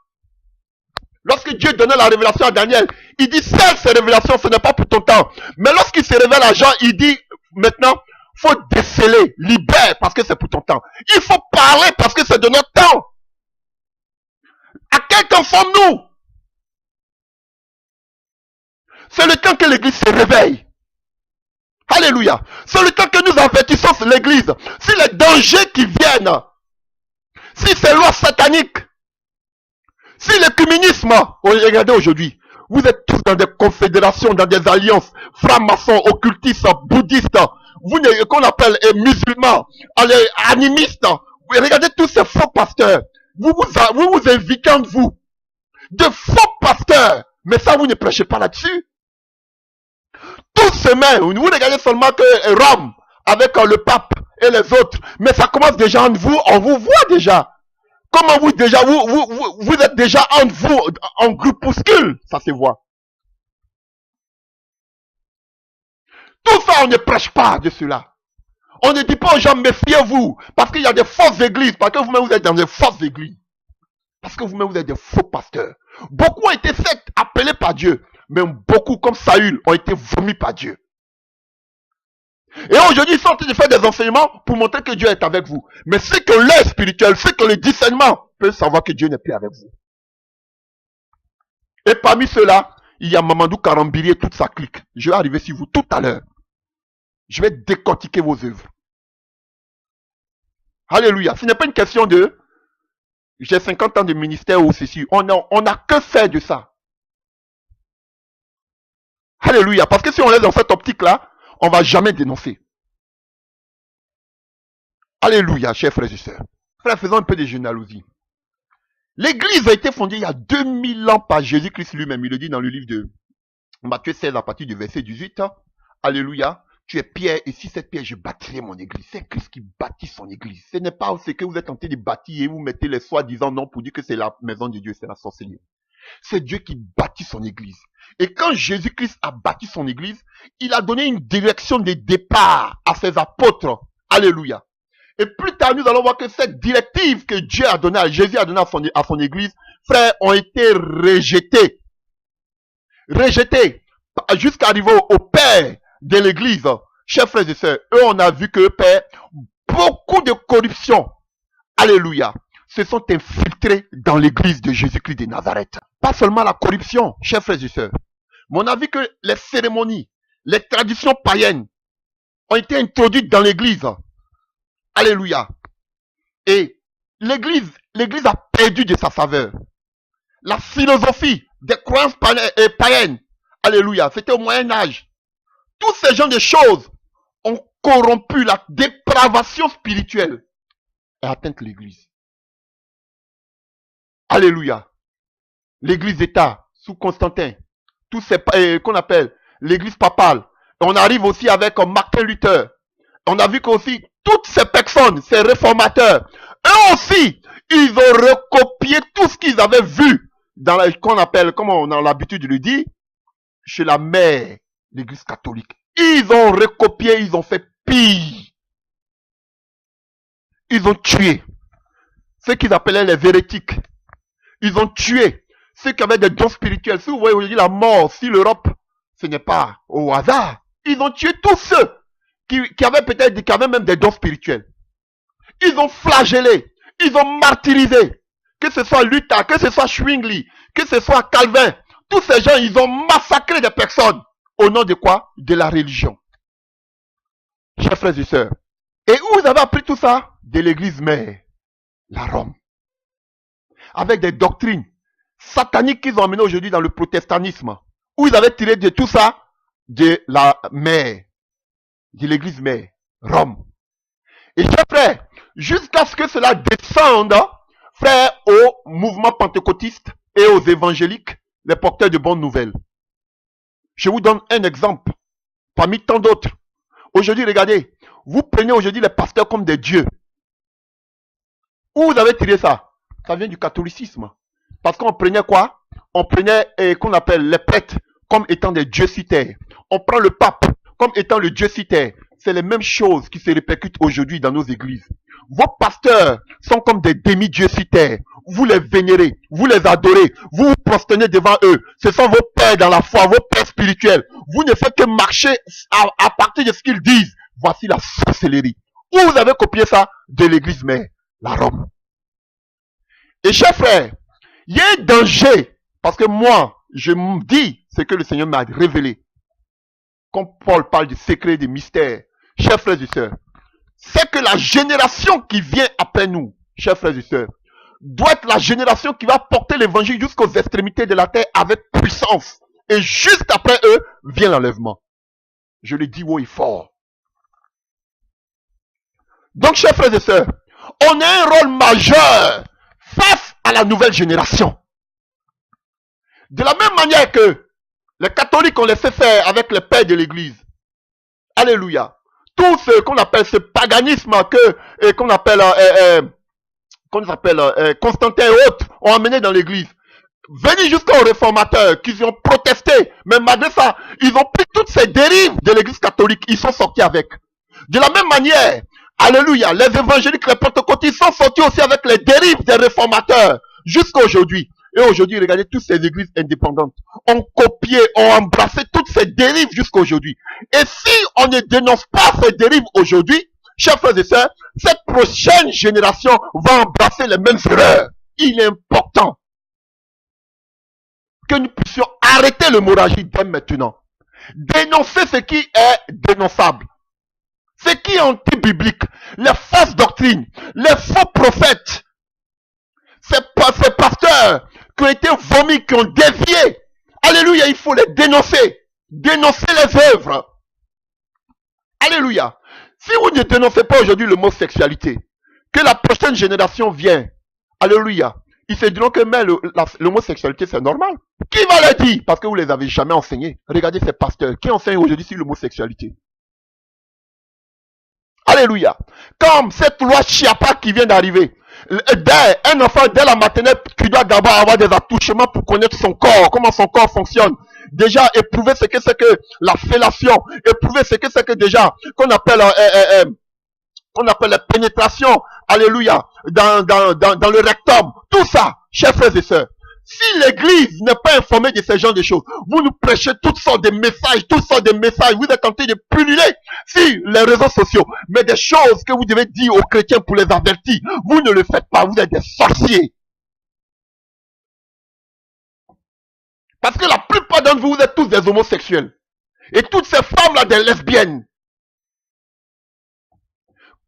Lorsque Dieu donnait la révélation à Daniel, il dit, celle ces révélations, ce n'est pas pour ton temps. Mais lorsqu'il se révèle à Jean, il dit, maintenant, faut déceler, libère, parce que c'est pour ton temps. Il faut parler parce que c'est de notre temps. À quel temps sommes-nous? C'est le temps que l'église se réveille. Alléluia. C'est le temps que nous avertissons l'église. Si les dangers qui viennent, si ces lois sataniques, si l'écuménisme, regardez aujourd'hui, vous êtes tous dans des confédérations, dans des alliances, francs-maçons, occultistes, bouddhistes, qu'on appelle musulmans, animistes. Regardez tous ces faux pasteurs. Vous invitez entre vous de faux pasteurs. Mais ça, vous ne prêchez pas là-dessus. Tout se met. Vous regardez seulement que Rome, avec le pape et les autres. Mais ça commence déjà entre vous. On vous voit déjà. Comment vous déjà, vous êtes déjà entre vous, en groupuscule. Ça se voit. Tout ça, on ne prêche pas de cela. On ne dit pas aux gens, méfiez-vous. Parce qu'il y a des fausses églises. Parce que vous-même, vous êtes dans des fausses églises. Parce que vous-même, vous êtes des faux pasteurs. Beaucoup ont été faits, appelés par Dieu. Mais beaucoup, comme Saül, ont été vomis par Dieu. Et aujourd'hui, ils sont en train de faire des enseignements pour montrer que Dieu est avec vous. Mais c'est que l'œil spirituel, c'est que le discernement peut savoir que Dieu n'est plus avec vous. Et parmi ceux-là, il y a Mamadou Karambiri et toute sa clique. Je vais arriver sur vous tout à l'heure. Je vais décortiquer vos œuvres. Alléluia. Ce n'est pas une question de j'ai 50 ans de ministère ou ceci. On n'a que faire de ça. Alléluia. Parce que si on est dans cette optique-là, on ne va jamais dénoncer. Alléluia, chers frères et sœurs. Frères, faisons un peu de généalogie. L'église a été fondée il y a 2000 ans par Jésus-Christ lui-même. Il le dit dans le livre de Matthieu 16 à partir du verset 18. Alléluia. Tu es Pierre et si cette pierre, je bâtirai mon église. C'est Christ qui bâtit son église. Ce n'est pas ce que vous êtes en train de bâtir et vous mettez les soi-disant noms pour dire que c'est la maison de Dieu, c'est la sorcellerie. C'est Dieu qui bâtit son église. Et quand Jésus-Christ a bâti son église, il a donné une direction de départ à ses apôtres. Alléluia. Et plus tard, nous allons voir que cette directive que Dieu a donnée, Jésus a donnée à son église, frères, ont été rejetées. Rejetées. Jusqu'à arriver au père de l'église. Chers frères et sœurs, eux, on a vu que père, beaucoup de corruption, alléluia, se sont infiltrés dans l'église de Jésus-Christ de Nazareth. Pas seulement la corruption, chers frères et sœurs, mais on a vu que les cérémonies, les traditions païennes ont été introduites dans l'église. Alléluia. Et l'église a perdu de sa saveur. La philosophie des croyances païennes, alléluia, c'était au Moyen-Âge. Tous ces genres de choses ont corrompu la dépravation spirituelle et atteint l'église. Alléluia. L'église d'État, sous Constantin, tout ce qu'on appelle l'église papale. Et on arrive aussi avec Martin Luther. On a vu qu'aussi, toutes ces personnes, ces réformateurs, eux aussi, ils ont recopié tout ce qu'ils avaient vu dans qu'on appelle, comme on a l'habitude de le dire, chez la mère, l'église catholique. Ils ont recopié, ils ont fait pire. Ils ont tué ceux qu'ils appelaient les hérétiques. Ils ont tué ceux qui avaient des dons spirituels. Si vous voyez aujourd'hui la mort, si l'Europe, ce n'est pas au hasard. Ils ont tué tous ceux qui avaient peut-être, qui avaient même des dons spirituels. Ils ont flagellé, ils ont martyrisé. Que ce soit Luther, que ce soit Zwingli, que ce soit Calvin. Tous ces gens, ils ont massacré des personnes. Au nom de quoi? De la religion. Chers frères et sœurs. Et où vous avez appris tout ça? De l'église mère, la Rome. Avec des doctrines sataniques qu'ils ont amenées aujourd'hui dans le protestantisme. Où ils avaient tiré de tout ça? De la mère, de l'église mère, Rome. Et chers frères, jusqu'à ce que cela descende, frères, au mouvement pentecôtiste et aux évangéliques, les porteurs de bonnes nouvelles. Je vous donne un exemple, parmi tant d'autres. Aujourd'hui, regardez, vous prenez aujourd'hui les pasteurs comme des dieux. Où vous avez tiré ça? Ça vient du catholicisme. Parce qu'on prenait quoi? On prenait, qu'on appelle les prêtres, comme étant des dieux sur terre. On prend le pape comme étant le dieu sur terre. C'est les mêmes choses qui se répercutent aujourd'hui dans nos églises. Vos pasteurs sont comme des demi-dieux sur terre. Vous les vénérez, vous les adorez, vous vous prosternez devant eux. Ce sont vos pères dans la foi, vos pères spirituels. Vous ne faites que marcher à partir de ce qu'ils disent. Voici la sorcellerie. Où vous avez copié ça? De l'église mère, la Rome. Et chers frères, il y a un danger, parce que moi, je me dis ce que le Seigneur m'a révélé. Quand Paul parle du secret, des mystères, chers frères et sœurs, c'est que la génération qui vient après nous, chers frères et sœurs, doit être la génération qui va porter l'évangile jusqu'aux extrémités de la terre avec puissance. Et juste après eux, vient l'enlèvement. Je le dis haut et fort. Donc, chers frères et sœurs, on a un rôle majeur face à la nouvelle génération. De la même manière que les catholiques ont laissé faire avec les pères de l'église. Alléluia. Tout ce qu'on appelle ce paganisme qu'on appelle Constantin et autres ont amené dans l'église. Venus jusqu'aux réformateurs qui ont protesté, mais malgré ça, ils ont pris toutes ces dérives de l'église catholique, ils sont sortis avec. De la même manière, alléluia, les évangéliques, les pentecôtistes sont sortis aussi avec les dérives des réformateurs jusqu'à aujourd'hui. Et aujourd'hui, regardez, toutes ces églises indépendantes ont copié, ont embrassé toutes ces dérives jusqu'à aujourd'hui. Et si on ne dénonce pas ces dérives aujourd'hui, chers frères et sœurs, cette prochaine génération va embrasser les mêmes erreurs. Il est important que nous puissions arrêter l'hémorragie dès maintenant. Dénoncer ce qui est dénonçable. Ce qui est anti-biblique. Les fausses doctrines. Les faux prophètes. Ces pasteurs qui ont été vomis, qui ont dévié. Alléluia, il faut les dénoncer. Dénoncer les œuvres. Alléluia. Si vous ne dénoncez pas aujourd'hui l'homosexualité, que la prochaine génération vient, alléluia, ils se diront que mais l'homosexualité c'est normal. Qui va le dire? Parce que vous les avez jamais enseignés. Regardez ces pasteurs qui enseignent aujourd'hui sur l'homosexualité. Alléluia. Comme cette loi Chiapa qui vient d'arriver. Un enfant, dès la maternelle, qui doit d'abord avoir des attouchements pour connaître son corps, comment son corps fonctionne. Déjà, éprouver ce que c'est que la fellation, éprouver ce que c'est que déjà, qu'on appelle la pénétration, alléluia, dans le rectum. Tout ça, chers frères et sœurs. Si l'église n'est pas informée de ce genre de choses, vous nous prêchez toutes sortes de messages, vous êtes en train de pulluler sur les réseaux sociaux, mais des choses que vous devez dire aux chrétiens pour les avertir, vous ne le faites pas, vous êtes des sorciers. Parce que la plupart d'entre vous, vous êtes tous des homosexuels. Et toutes ces femmes-là, des lesbiennes.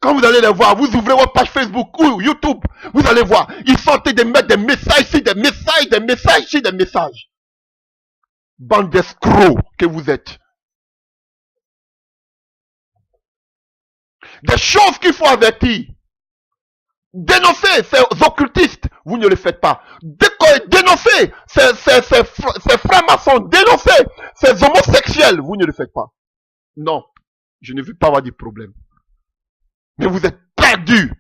Quand vous allez les voir, vous ouvrez votre page Facebook ou YouTube, vous allez voir, ils sont en train de mettre des messages sur des messages sur des messages. Bande d'escrocs que vous êtes. Des choses qu'il faut avertir. Dénoncez ces occultistes, vous ne le faites pas. Dénoncez ces frères maçons, dénoncez ces homosexuels, vous ne le faites pas. Non, je ne veux pas avoir de problème. Mais vous êtes perdus.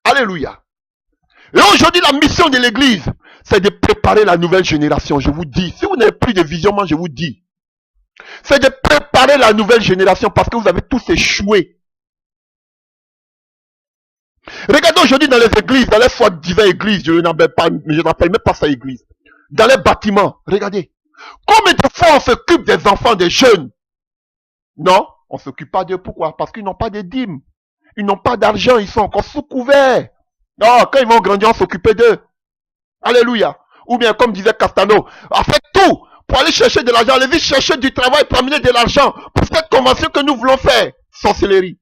Alléluia. Et aujourd'hui, la mission de l'église, c'est de préparer la nouvelle génération. Je vous dis, si vous n'avez plus de visionnement, je vous dis, c'est de préparer la nouvelle génération parce que vous avez tous échoué. Regardez aujourd'hui dans les églises, dans les soi-disant églises, je n'appelle même pas ça église. Dans les bâtiments, regardez. Combien de fois on s'occupe des enfants, des jeunes? Non, on ne s'occupe pas d'eux. Pourquoi? Parce qu'ils n'ont pas de dîmes. Ils n'ont pas d'argent, ils sont encore sous couvert. Non, quand ils vont grandir, on s'occuper d'eux. Alléluia. Ou bien, comme disait Castano, faites tout pour aller chercher de l'argent. Allez-y chercher du travail pour amener de l'argent pour cette convention que nous voulons faire. Sorcellerie.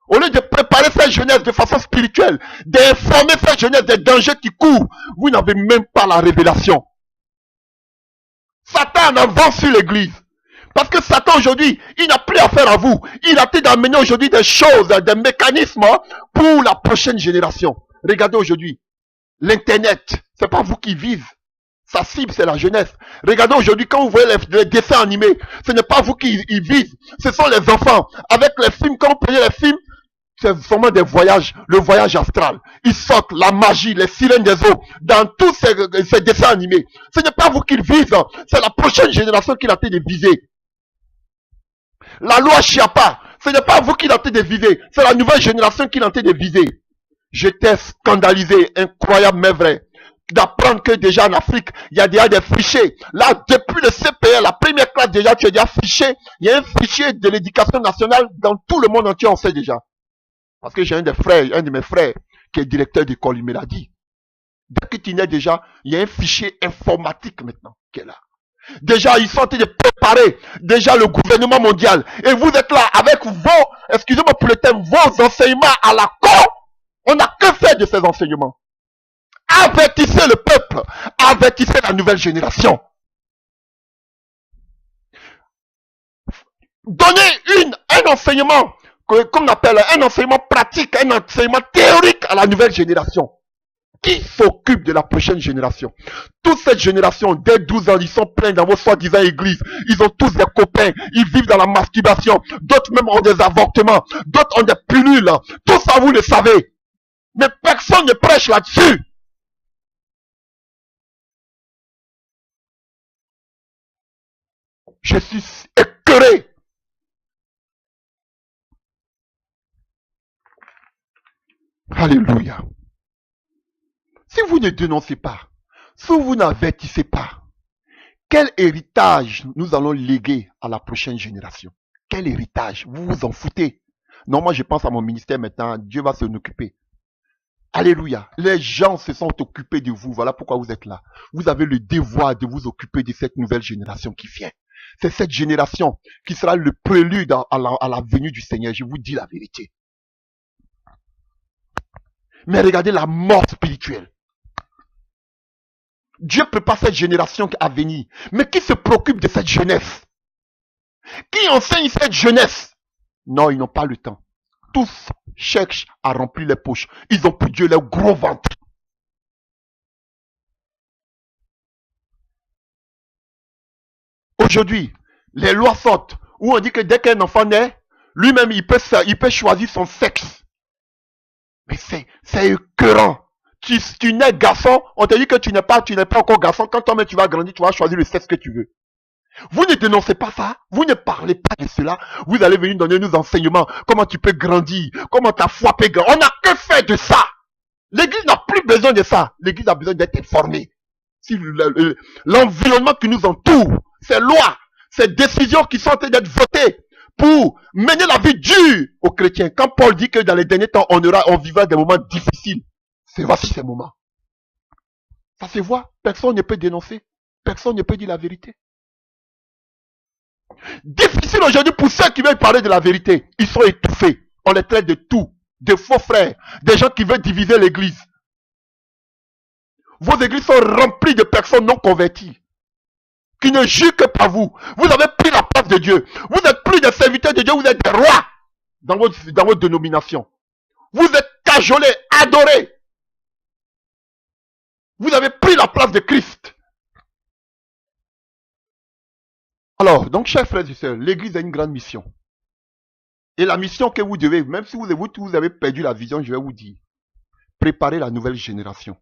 Au lieu de préparer cette jeunesse de façon spirituelle, d'informer cette jeunesse des dangers qui courent, vous n'avez même pas la révélation. Satan en avance sur l'église. Parce que Satan aujourd'hui, il n'a plus affaire à vous. Il a été d'amener aujourd'hui des choses, des mécanismes pour la prochaine génération. Regardez aujourd'hui, l'internet, c'est pas vous qui vivez. Sa cible, c'est la jeunesse. Regardez aujourd'hui, quand vous voyez les dessins animés, ce n'est pas vous qui y vivez, ce sont les enfants. Avec les films, quand vous prenez les films, c'est vraiment des voyages, le voyage astral. Ils sortent la magie, les sirènes des eaux, dans tous ces dessins animés. Ce n'est pas vous qui le vivez, c'est la prochaine génération qui l'a été de viser. La loi Chiapa, ce n'est pas vous qui l'a été de viser, c'est la nouvelle génération qui l'a été de viser. J'étais scandalisé, incroyable mais vrai, d'apprendre que déjà en Afrique, il y a déjà des fichiers. Là, depuis le CPR, la première classe déjà, tu es déjà fiché. Il y a un fichier de l'éducation nationale dans tout le monde entier, on sait déjà. Parce que j'ai un de mes frères, qui est directeur d'école, il me l'a dit. Dès que tu nais déjà, il y a un fichier informatique maintenant qui est là. Déjà, ils sont en train de préparer déjà le gouvernement mondial. Et vous êtes là avec vos, excusez-moi pour le thème, vos enseignements à la con. On n'a que faire de ces enseignements. Avertissez le peuple. Avertissez la nouvelle génération. Donnez un enseignement qu'on appelle un enseignement pratique, un enseignement théorique à la nouvelle génération. Qui s'occupe de la prochaine génération? Toute cette génération, dès 12 ans, ils sont pleins dans vos soi-disant églises. Ils ont tous des copains. Ils vivent dans la masturbation. D'autres même ont des avortements. D'autres ont des pilules. Tout ça, vous le savez. Mais personne ne prêche là-dessus. Je suis écœuré. Alléluia. Si vous ne dénoncez pas, si vous n'avertissez pas, quel héritage nous allons léguer à la prochaine génération? Quel héritage? Vous vous en foutez. Non, moi je pense à mon ministère maintenant, Dieu va s'en occuper. Alléluia. Les gens se sont occupés de vous, voilà pourquoi vous êtes là. Vous avez le devoir de vous occuper de cette nouvelle génération qui vient. C'est cette génération qui sera le prélude à la venue du Seigneur, je vous dis la vérité. Mais regardez la mort spirituelle. Dieu prépare cette génération à venir. Mais qui se préoccupe de cette jeunesse? Qui enseigne cette jeunesse? Non, ils n'ont pas le temps. Tous cherchent à remplir les poches. Ils ont pour Dieu leur gros ventre. Aujourd'hui, les lois sortent où on dit que dès qu'un enfant naît, lui-même, il peut choisir son sexe. Mais c'est écœurant. Tu nais garçon, on te dit que tu n'es pas encore garçon. Quand toi-même tu vas grandir, tu vas choisir le sexe que tu veux. Vous ne dénoncez pas ça, vous ne parlez pas de cela. Vous allez venir donner nos enseignements, comment tu peux grandir, comment ta foi peut grandir. On n'a que fait de ça. L'église n'a plus besoin de ça. L'église a besoin d'être informée. Si l'environnement qui nous entoure, ces lois, ces décisions qui sont en train d'être votées pour mener la vie dure aux chrétiens. Quand Paul dit que dans les derniers temps, on vivra des moments difficiles, c'est voici ces moments. Ça se voit, personne ne peut dénoncer, personne ne peut dire la vérité. Difficile aujourd'hui pour ceux qui veulent parler de la vérité. Ils sont étouffés. On les traite de tout, de faux frères, des gens qui veulent diviser l'église. Vos églises sont remplies de personnes non converties, qui ne jugent que par vous. Vous avez pris la place de Dieu. Vous n'êtes plus des serviteurs de Dieu, vous êtes des rois dans votre dénomination. Vous êtes cajolés, adorés. Vous avez pris la place de Christ. Alors, donc, chers frères et sœurs, l'église a une grande mission. Et la mission que vous devez, même si vous avez perdu la vision, je vais vous dire, préparez la nouvelle génération.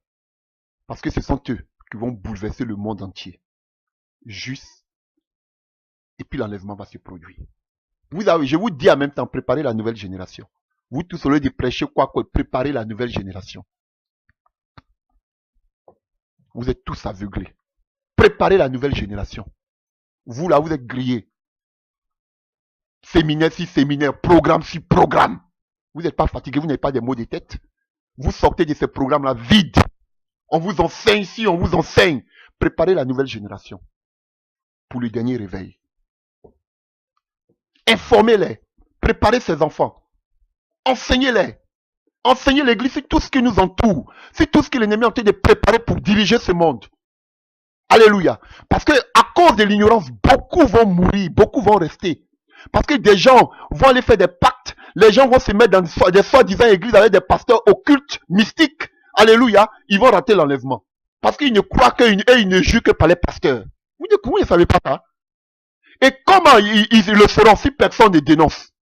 Parce que ce sont eux qui vont bouleverser le monde entier. Juste. Et puis l'enlèvement va se produire. Je vous dis en même temps, préparez la nouvelle génération. Vous tous, au lieu de prêcher quoi, préparez la nouvelle génération. Vous êtes tous aveuglés. Préparez la nouvelle génération. Vous là, vous êtes grillés. Séminaire si séminaire, programme si programme. Vous n'êtes pas fatigué, vous n'avez pas des maux de tête. Vous sortez de ces programmes-là vides. On vous enseigne ici, on vous enseigne. Préparez la nouvelle génération pour le dernier réveil. Informez-les. Préparez ces enfants. Enseignez-les. Enseignez l'église, c'est tout ce qui nous entoure. C'est tout ce que l'ennemi est en train de préparer pour diriger ce monde. Alléluia. Parce que à cause de l'ignorance, beaucoup vont mourir, beaucoup vont rester. Parce que des gens vont aller faire des pactes. Les gens vont se mettre dans des soi-disant églises avec des pasteurs occultes, mystiques. Alléluia. Ils vont rater l'enlèvement. Parce qu'ils ne croient qu'ils ne jugent que par les pasteurs. Vous ne savez pas ça? Et comment ils le seront si personne ne dénonce?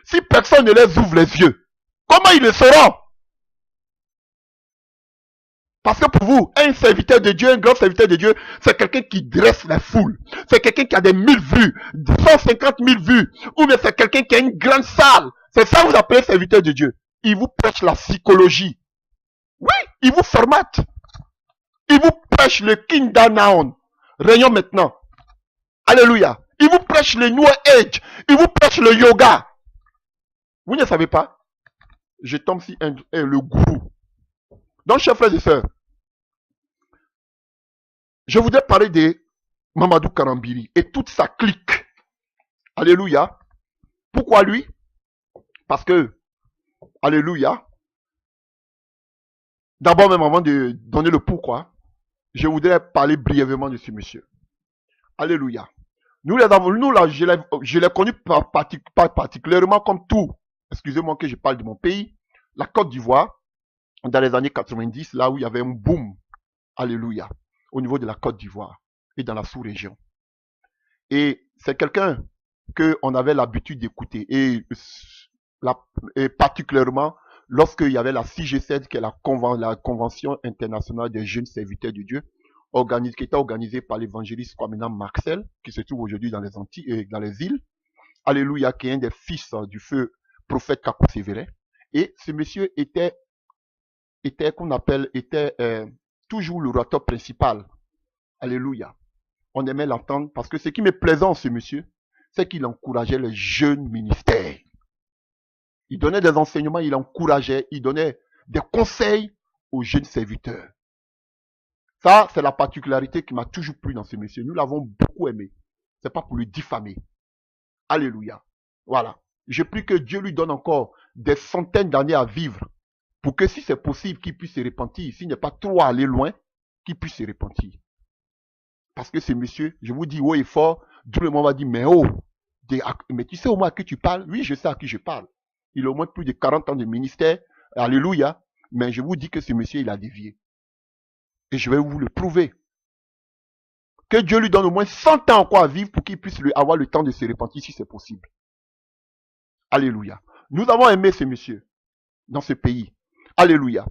Si personne ne les ouvre les yeux? Comment ils le seront? Parce que pour vous, un serviteur de Dieu, un grand serviteur de Dieu, c'est quelqu'un qui dresse la foule. C'est quelqu'un qui a des 1000 vues, 150 000 vues. Ou bien c'est quelqu'un qui a une grande salle. C'est ça que vous appelez serviteur de Dieu. Il vous prêche la psychologie. Oui, il vous formate. Il vous prêche le Kindanaon. Réunion maintenant. Alléluia. Il vous prêche le New Age. Il vous prêche le yoga. Vous ne savez pas? Je tombe si le gourou. Donc, chers frères et sœurs, je voudrais parler de Mamadou Karambiri et toute sa clique. Alléluia. Pourquoi lui? Parce que, alléluia, d'abord même avant de donner le pourquoi, je voudrais parler brièvement de ce monsieur. Alléluia. Nous, là, je l'ai connu particulièrement comme tout. Excusez-moi que je parle de mon pays. La Côte d'Ivoire, dans les années 90, là où il y avait un boom. Alléluia. Au niveau de la Côte d'Ivoire et dans la sous-région. Et c'est quelqu'un qu'on avait l'habitude d'écouter. Et particulièrement lorsqu'il y avait la CG7, qui est la Convention internationale des jeunes serviteurs de Dieu, qui était organisée par l'évangéliste Kwamena Marcel, qui se trouve aujourd'hui dans les Antilles, dans les îles. Alléluia, qui est un des fils du feu prophète Kakou Sévérin. Et ce monsieur était toujours l'orateur principal. Alléluia. On aimait l'entendre parce que ce qui me plaisait en ce monsieur, c'est qu'il encourageait les jeunes ministères. Il donnait des enseignements, il encourageait, il donnait des conseils aux jeunes serviteurs. Ça, c'est la particularité qui m'a toujours plu dans ce monsieur. Nous l'avons beaucoup aimé. C'est pas pour le diffamer. Alléluia. Voilà. Je prie que Dieu lui donne encore des centaines d'années à vivre pour que si c'est possible, qu'il puisse se repentir. S'il n'est pas trop allé loin, qu'il puisse se repentir. Parce que ce monsieur, je vous dis haut et fort, Dieu le monde va dire, mais oh, Mais tu sais au moins à qui tu parles? Oui, je sais à qui je parle. Il a au moins plus de 40 ans de ministère. Alléluia. Mais je vous dis que ce monsieur, il a dévié. Et je vais vous le prouver. Que Dieu lui donne au moins 100 ans encore à vivre pour qu'il puisse avoir le temps de se repentir si c'est possible. Alléluia. Nous avons aimé ce monsieur dans ce pays. Alléluia.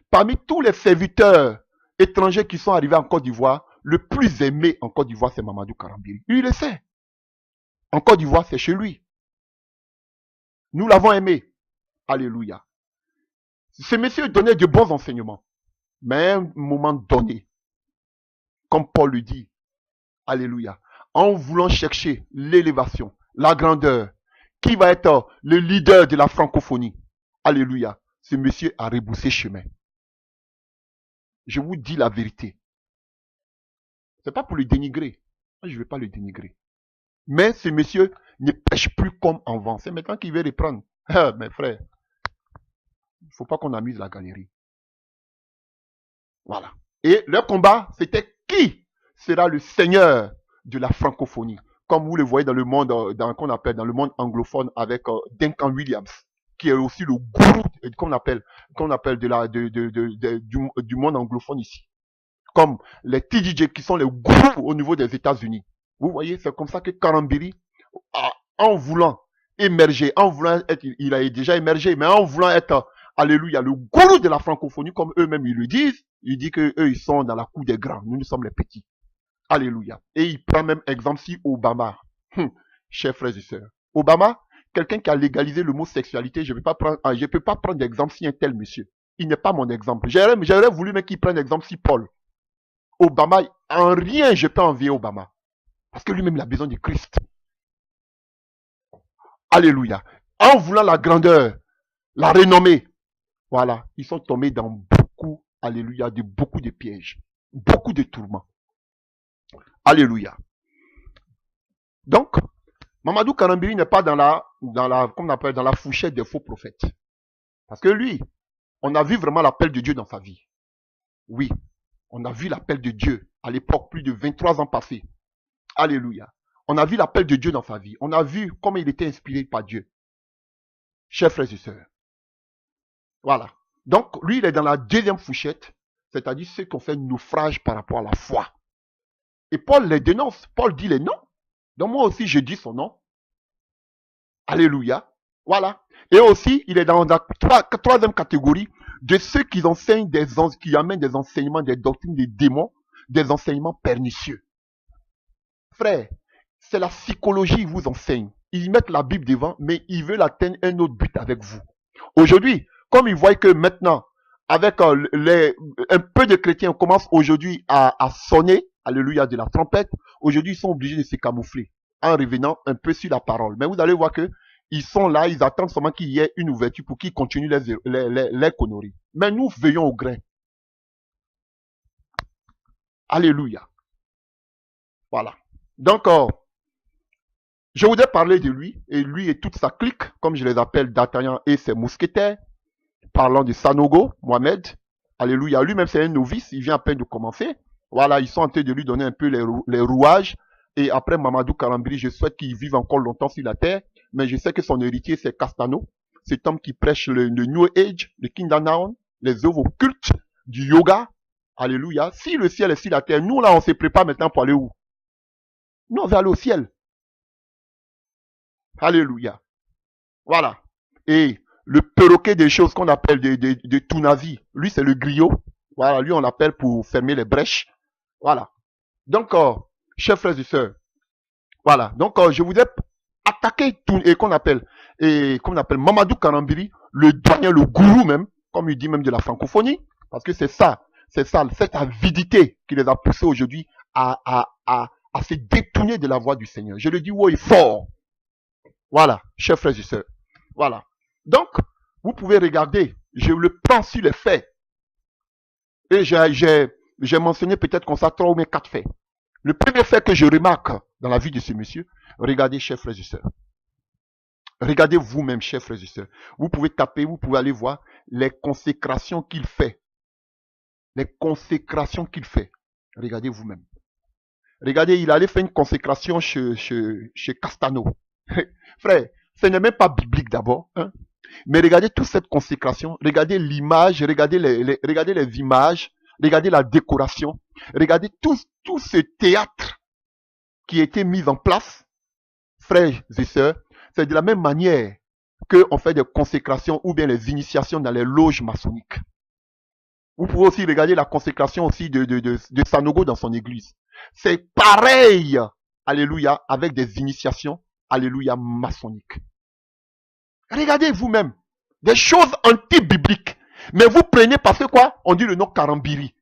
Parmi tous les serviteurs étrangers qui sont arrivés en Côte d'Ivoire, le plus aimé en Côte d'Ivoire, c'est Mamadou Karambiri. Lui, il le sait. En Côte d'Ivoire, c'est chez lui. Nous l'avons aimé. Alléluia. Ce monsieur donnait de bons enseignements. Mais à un moment donné, comme Paul le dit, alléluia, en voulant chercher l'élévation, la grandeur, qui va être le leader de la francophonie, alléluia, ce monsieur a rebroussé chemin. Je vous dis la vérité. C'est pas pour le dénigrer. Je ne vais pas le dénigrer. Mais ce monsieur ne pêche plus comme avant. C'est maintenant qu'il veut reprendre. Ah, mes frères, il ne faut pas qu'on amuse la galerie. Voilà. Et leur combat, c'était qui sera le seigneur de la francophonie. Comme vous le voyez dans le monde, qu'on appelle dans le monde anglophone avec Duncan Williams, qui est aussi le gourou qu'on appelle du monde anglophone ici. Comme les TDJ qui sont les gourous au niveau des États-Unis. Vous voyez, c'est comme ça que Karambiri, en voulant émerger, en voulant être, il a déjà émergé, mais en voulant être, alléluia, le gourou de la francophonie, comme eux-mêmes ils le disent, il dit que eux ils sont dans la cour des grands, nous sommes les petits. Alléluia. Et il prend même exemple si Obama, chers frères et sœurs. Obama, quelqu'un qui a légalisé l'homosexualité, je ne peux pas prendre d'exemple si un tel monsieur. Il n'est pas mon exemple. J'aurais voulu même qu'il prenne exemple si Paul. Obama, en rien je peux envier Obama. Parce que lui-même il a besoin du Christ. Alléluia. En voulant la grandeur, la renommée, voilà, ils sont tombés dans beaucoup, alléluia, de beaucoup de pièges, beaucoup de tourments. Alléluia. Donc, Mamadou Karambiri n'est pas dans la fourchette des faux prophètes. Parce que lui, on a vu vraiment l'appel de Dieu dans sa vie. Oui, on a vu l'appel de Dieu à l'époque, plus de 23 ans passés. Alléluia. On a vu l'appel de Dieu dans sa vie. On a vu comment il était inspiré par Dieu. Chers frères et sœurs. Voilà. Donc, lui, il est dans la deuxième fourchette, c'est-à-dire ceux qui ont fait naufrage par rapport à la foi. Et Paul les dénonce. Paul dit les noms. Donc, moi aussi, je dis son nom. Alléluia. Voilà. Et aussi, il est dans la troisième catégorie de ceux qui enseignent qui amènent des enseignements, des doctrines des démons, des enseignements pernicieux. Frère, c'est la psychologie qui vous enseigne. Ils mettent la Bible devant, mais ils veulent atteindre un autre but avec vous. Aujourd'hui, comme ils voient que maintenant, avec un peu de chrétiens commencent aujourd'hui à sonner, alléluia, de la trompette, aujourd'hui ils sont obligés de se camoufler en revenant un peu sur la parole. Mais vous allez voir que ils sont là, ils attendent seulement qu'il y ait une ouverture pour qu'ils continuent les conneries. Mais nous veillons au grain. Alléluia. Voilà. Donc, je voudrais parler de lui, et lui et toute sa clique, comme je les appelle, D'Artagnan et ses mousquetaires, parlant de Sanogo, Mohamed. Alléluia. Lui-même, c'est un novice, il vient à peine de commencer. Voilà, ils sont en train de lui donner un peu les rouages. Et après Mamadou Karambiri, je souhaite qu'il vive encore longtemps sur la terre. Mais je sais que son héritier, c'est Castano. Cet homme qui prêche le New Age, le Kindanaon, les œuvres occultes, du yoga. Alléluia. Si le ciel est sur la terre, nous là, on se prépare maintenant pour aller où? Nous, on va aller au ciel. Alléluia. Voilà. Et le perroquet des choses qu'on appelle de Tounazi, lui, c'est le griot. Voilà, lui, on l'appelle pour fermer les brèches. Voilà. Donc, chers frères et sœurs, voilà. Donc, je voudrais attaquer tout et qu'on appelle Mamadou Karambiri, le doyen, le gourou même, comme il dit même de la francophonie, parce que c'est ça, cette avidité qui les a poussés aujourd'hui à se détourner de la voie du Seigneur. Je le dis haut et fort. Voilà, chers frères et sœurs. Voilà. Donc, vous pouvez regarder, je le prends sur les faits. Et j'ai mentionné peut-être comme ça 3 ou 4 faits. Le premier fait que je remarque dans la vie de ce monsieur, regardez, chers frères et sœurs. Regardez vous-même, chers frères et sœurs. Vous pouvez taper, vous pouvez aller voir les consécrations qu'il fait. Les consécrations qu'il fait. Regardez vous-même. Regardez, il allait faire une consécration chez Castano. Frère, ce n'est même pas biblique d'abord. Hein. Mais regardez toute cette consécration, regardez l'image, regardez les images, regardez la décoration, regardez tout ce théâtre qui a été mis en place, frères et sœurs. C'est de la même manière qu'on fait des consécrations ou bien les initiations dans les loges maçonniques. Vous pouvez aussi regarder la consécration aussi de Sanogo dans son église. C'est pareil, alléluia, avec des initiations, alléluia, maçonniques. Regardez vous-même, des choses anti-bibliques. Mais vous prenez parce que quoi? On dit le nom Karambiri.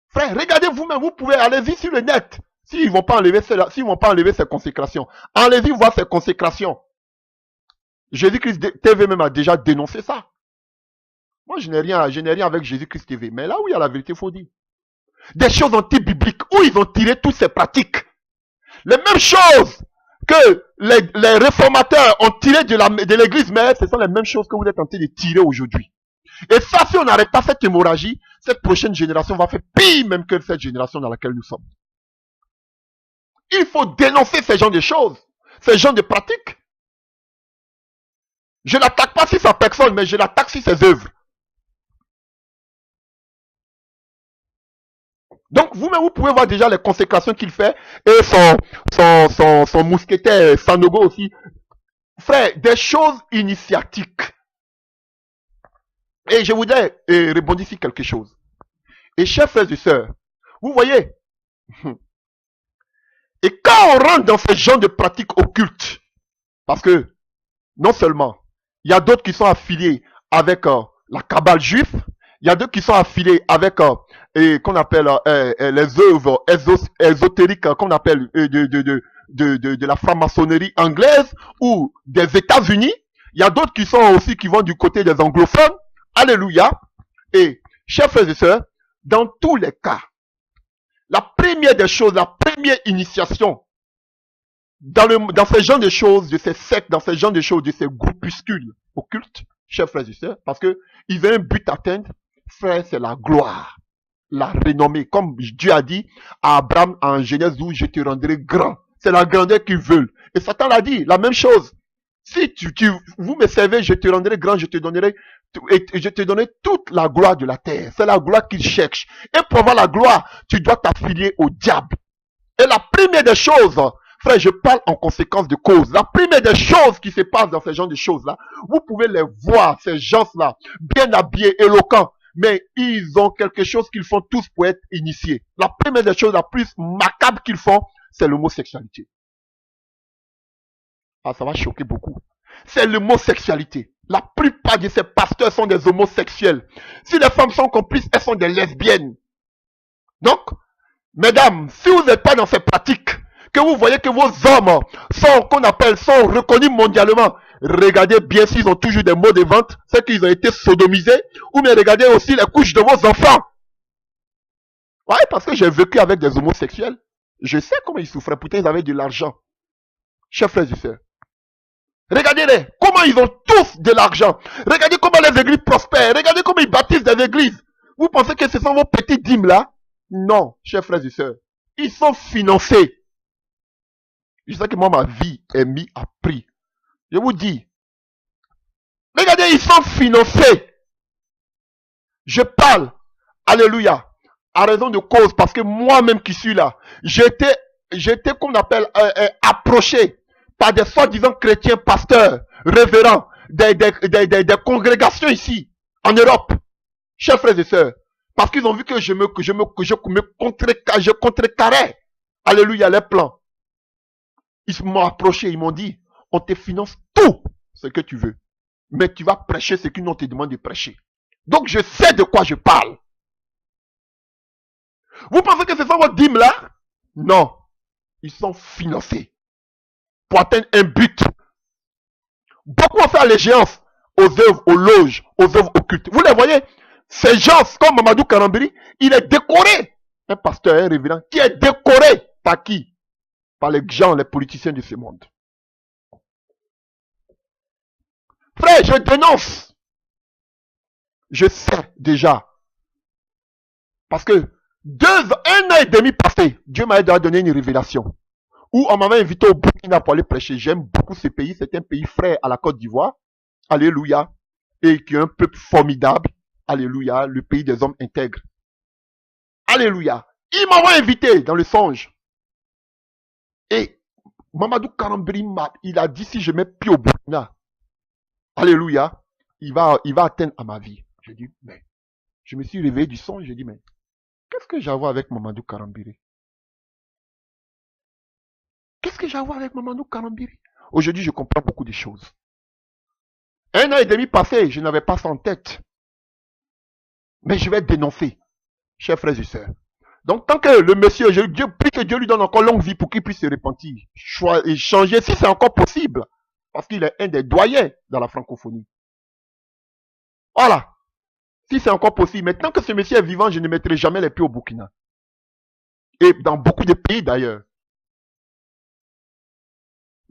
Frère, regardez vous-même, vous pouvez aller sur le net. S'ils ne vont pas enlever cela, s'ils vont pas enlever ces consécrations, allez-y voir ces consécrations. Jésus-Christ TV même a déjà dénoncé ça. Moi, je n'ai rien avec Jésus-Christ TV. Mais là où il y a la vérité, il faut dire. Des choses anti-bibliques, où ils ont tiré toutes ces pratiques. Les mêmes choses que les réformateurs ont tiré de l'église, mais ce sont les mêmes choses que vous êtes en train de tirer aujourd'hui. Et ça, si on n'arrête pas cette hémorragie, cette prochaine génération va faire pire même que cette génération dans laquelle nous sommes. Il faut dénoncer ces genres de choses, ces genres de pratiques. Je n'attaque pas sur sa personne, mais je l'attaque sur ses œuvres. Donc vous-même, vous pouvez voir déjà les consécrations qu'il fait et son mousquetaire Sanogo aussi. Frère, des choses initiatiques. Et je voudrais rebondir sur quelque chose. Et chers frères et sœurs, vous voyez, et quand on rentre dans ce genre de pratiques occultes, parce que non seulement, il y a d'autres qui sont affiliés avec la cabale juive, il y a d'autres qui sont affiliés avec qu'on appelle les œuvres ésotériques qu'on appelle de la franc-maçonnerie anglaise ou des États-Unis. Il y a d'autres qui sont aussi qui vont du côté des anglophones. Alléluia. Et chers frères et sœurs, dans tous les cas, la première des choses, la première initiation dans ce genre de choses, de ces sectes, dans ce genre de choses, de ces groupuscules occultes, chers frères et sœurs, parce que ils ont un but à atteindre, frère, c'est la gloire, la renommée. Comme Dieu a dit à Abraham en Genèse 12, je te rendrai grand. C'est la grandeur qu'ils veulent. Et Satan l'a dit, la même chose. Si vous me servez, je te rendrai grand, je te donnerai toute la gloire de la terre. C'est la gloire qu'ils cherchent. Et pour avoir la gloire, tu dois t'affilier au diable. Et la première des choses, frère, je parle en conséquence de cause. La première des choses qui se passent dans ce genre de choses-là, vous pouvez les voir, ces gens-là, bien habillés, éloquents, mais ils ont quelque chose qu'ils font tous pour être initiés. La première des choses la plus macabre qu'ils font, c'est l'homosexualité. Ah, ça va choquer beaucoup. C'est l'homosexualité. La plupart de ces pasteurs sont des homosexuels. Si les femmes sont complices, elles sont des lesbiennes. Donc, mesdames, si vous n'êtes pas dans ces pratiques, que vous voyez que vos hommes sont reconnus mondialement, regardez bien s'ils ont toujours des maux de ventre, c'est qu'ils ont été sodomisés, ou bien regardez aussi les couches de vos enfants. Ouais, parce que j'ai vécu avec des homosexuels. Je sais comment ils souffraient, pourtant ils avaient de l'argent. Chers frères et sœurs. Regardez-les, comment ils ont tous de l'argent. Regardez comment les églises prospèrent. Regardez comment ils bâtissent des églises. Vous pensez que ce sont vos petits dîmes là? Non, chers frères et sœurs. Ils sont financés. Je sais que moi, ma vie est mise à prix. Je vous dis. Regardez, ils sont financés. Je parle, alléluia, à raison de cause, parce que moi-même qui suis là, j'étais qu'on appelle, approché par des soi-disant chrétiens, pasteurs, révérends, des congrégations ici, en Europe, chers frères et sœurs, parce qu'ils ont vu que je contrecarrais, alléluia, les plans. Ils m'ont approché, ils m'ont dit, on te finance tout ce que tu veux, mais tu vas prêcher ce qu'ils te demandent de prêcher. Donc je sais de quoi je parle. Vous pensez que ce sont vos dîmes là? Non. Ils sont financés pour atteindre un but. Beaucoup ont fait allégeance aux œuvres, aux loges, aux œuvres occultes. Vous les voyez? Ces gens comme Mamadou Karambiri, il est décoré. Un pasteur, un révérend, qui est décoré par qui? Par les gens, les politiciens de ce monde. Frère, je dénonce. Je sais déjà. Parce que 1 an et demi passé, Dieu m'a donné une révélation. où on m'avait invité au Burkina pour aller prêcher. J'aime beaucoup ce pays. C'est un pays frère à la Côte d'Ivoire. Alléluia. Et qui est un peuple formidable. Alléluia. Le pays des hommes intègres. Alléluia. Ils m'ont invité dans le songe. Et Mamadou Karambiri, il a dit si je mets pied au Burkina, alléluia, il va atteindre à ma vie. J'ai dit, mais je me suis réveillé du songe, j'ai dit, mais qu'est-ce que j'ai à voir avec Mamadou Karambiri? Qu'est-ce que j'ai à voir avec Mamadou Karambiri? Aujourd'hui, je comprends beaucoup de choses. 1 an et demi passé, je n'avais pas ça en tête. Mais je vais dénoncer, chers frères et sœurs. Donc, tant que le monsieur, je prie que Dieu lui donne encore longue vie pour qu'il puisse se repentir, et changer si c'est encore possible. Parce qu'il est un des doyens dans la francophonie. Voilà. Si c'est encore possible. Mais tant que ce monsieur est vivant, je ne mettrai jamais les pieds au Burkina. Et dans beaucoup de pays d'ailleurs.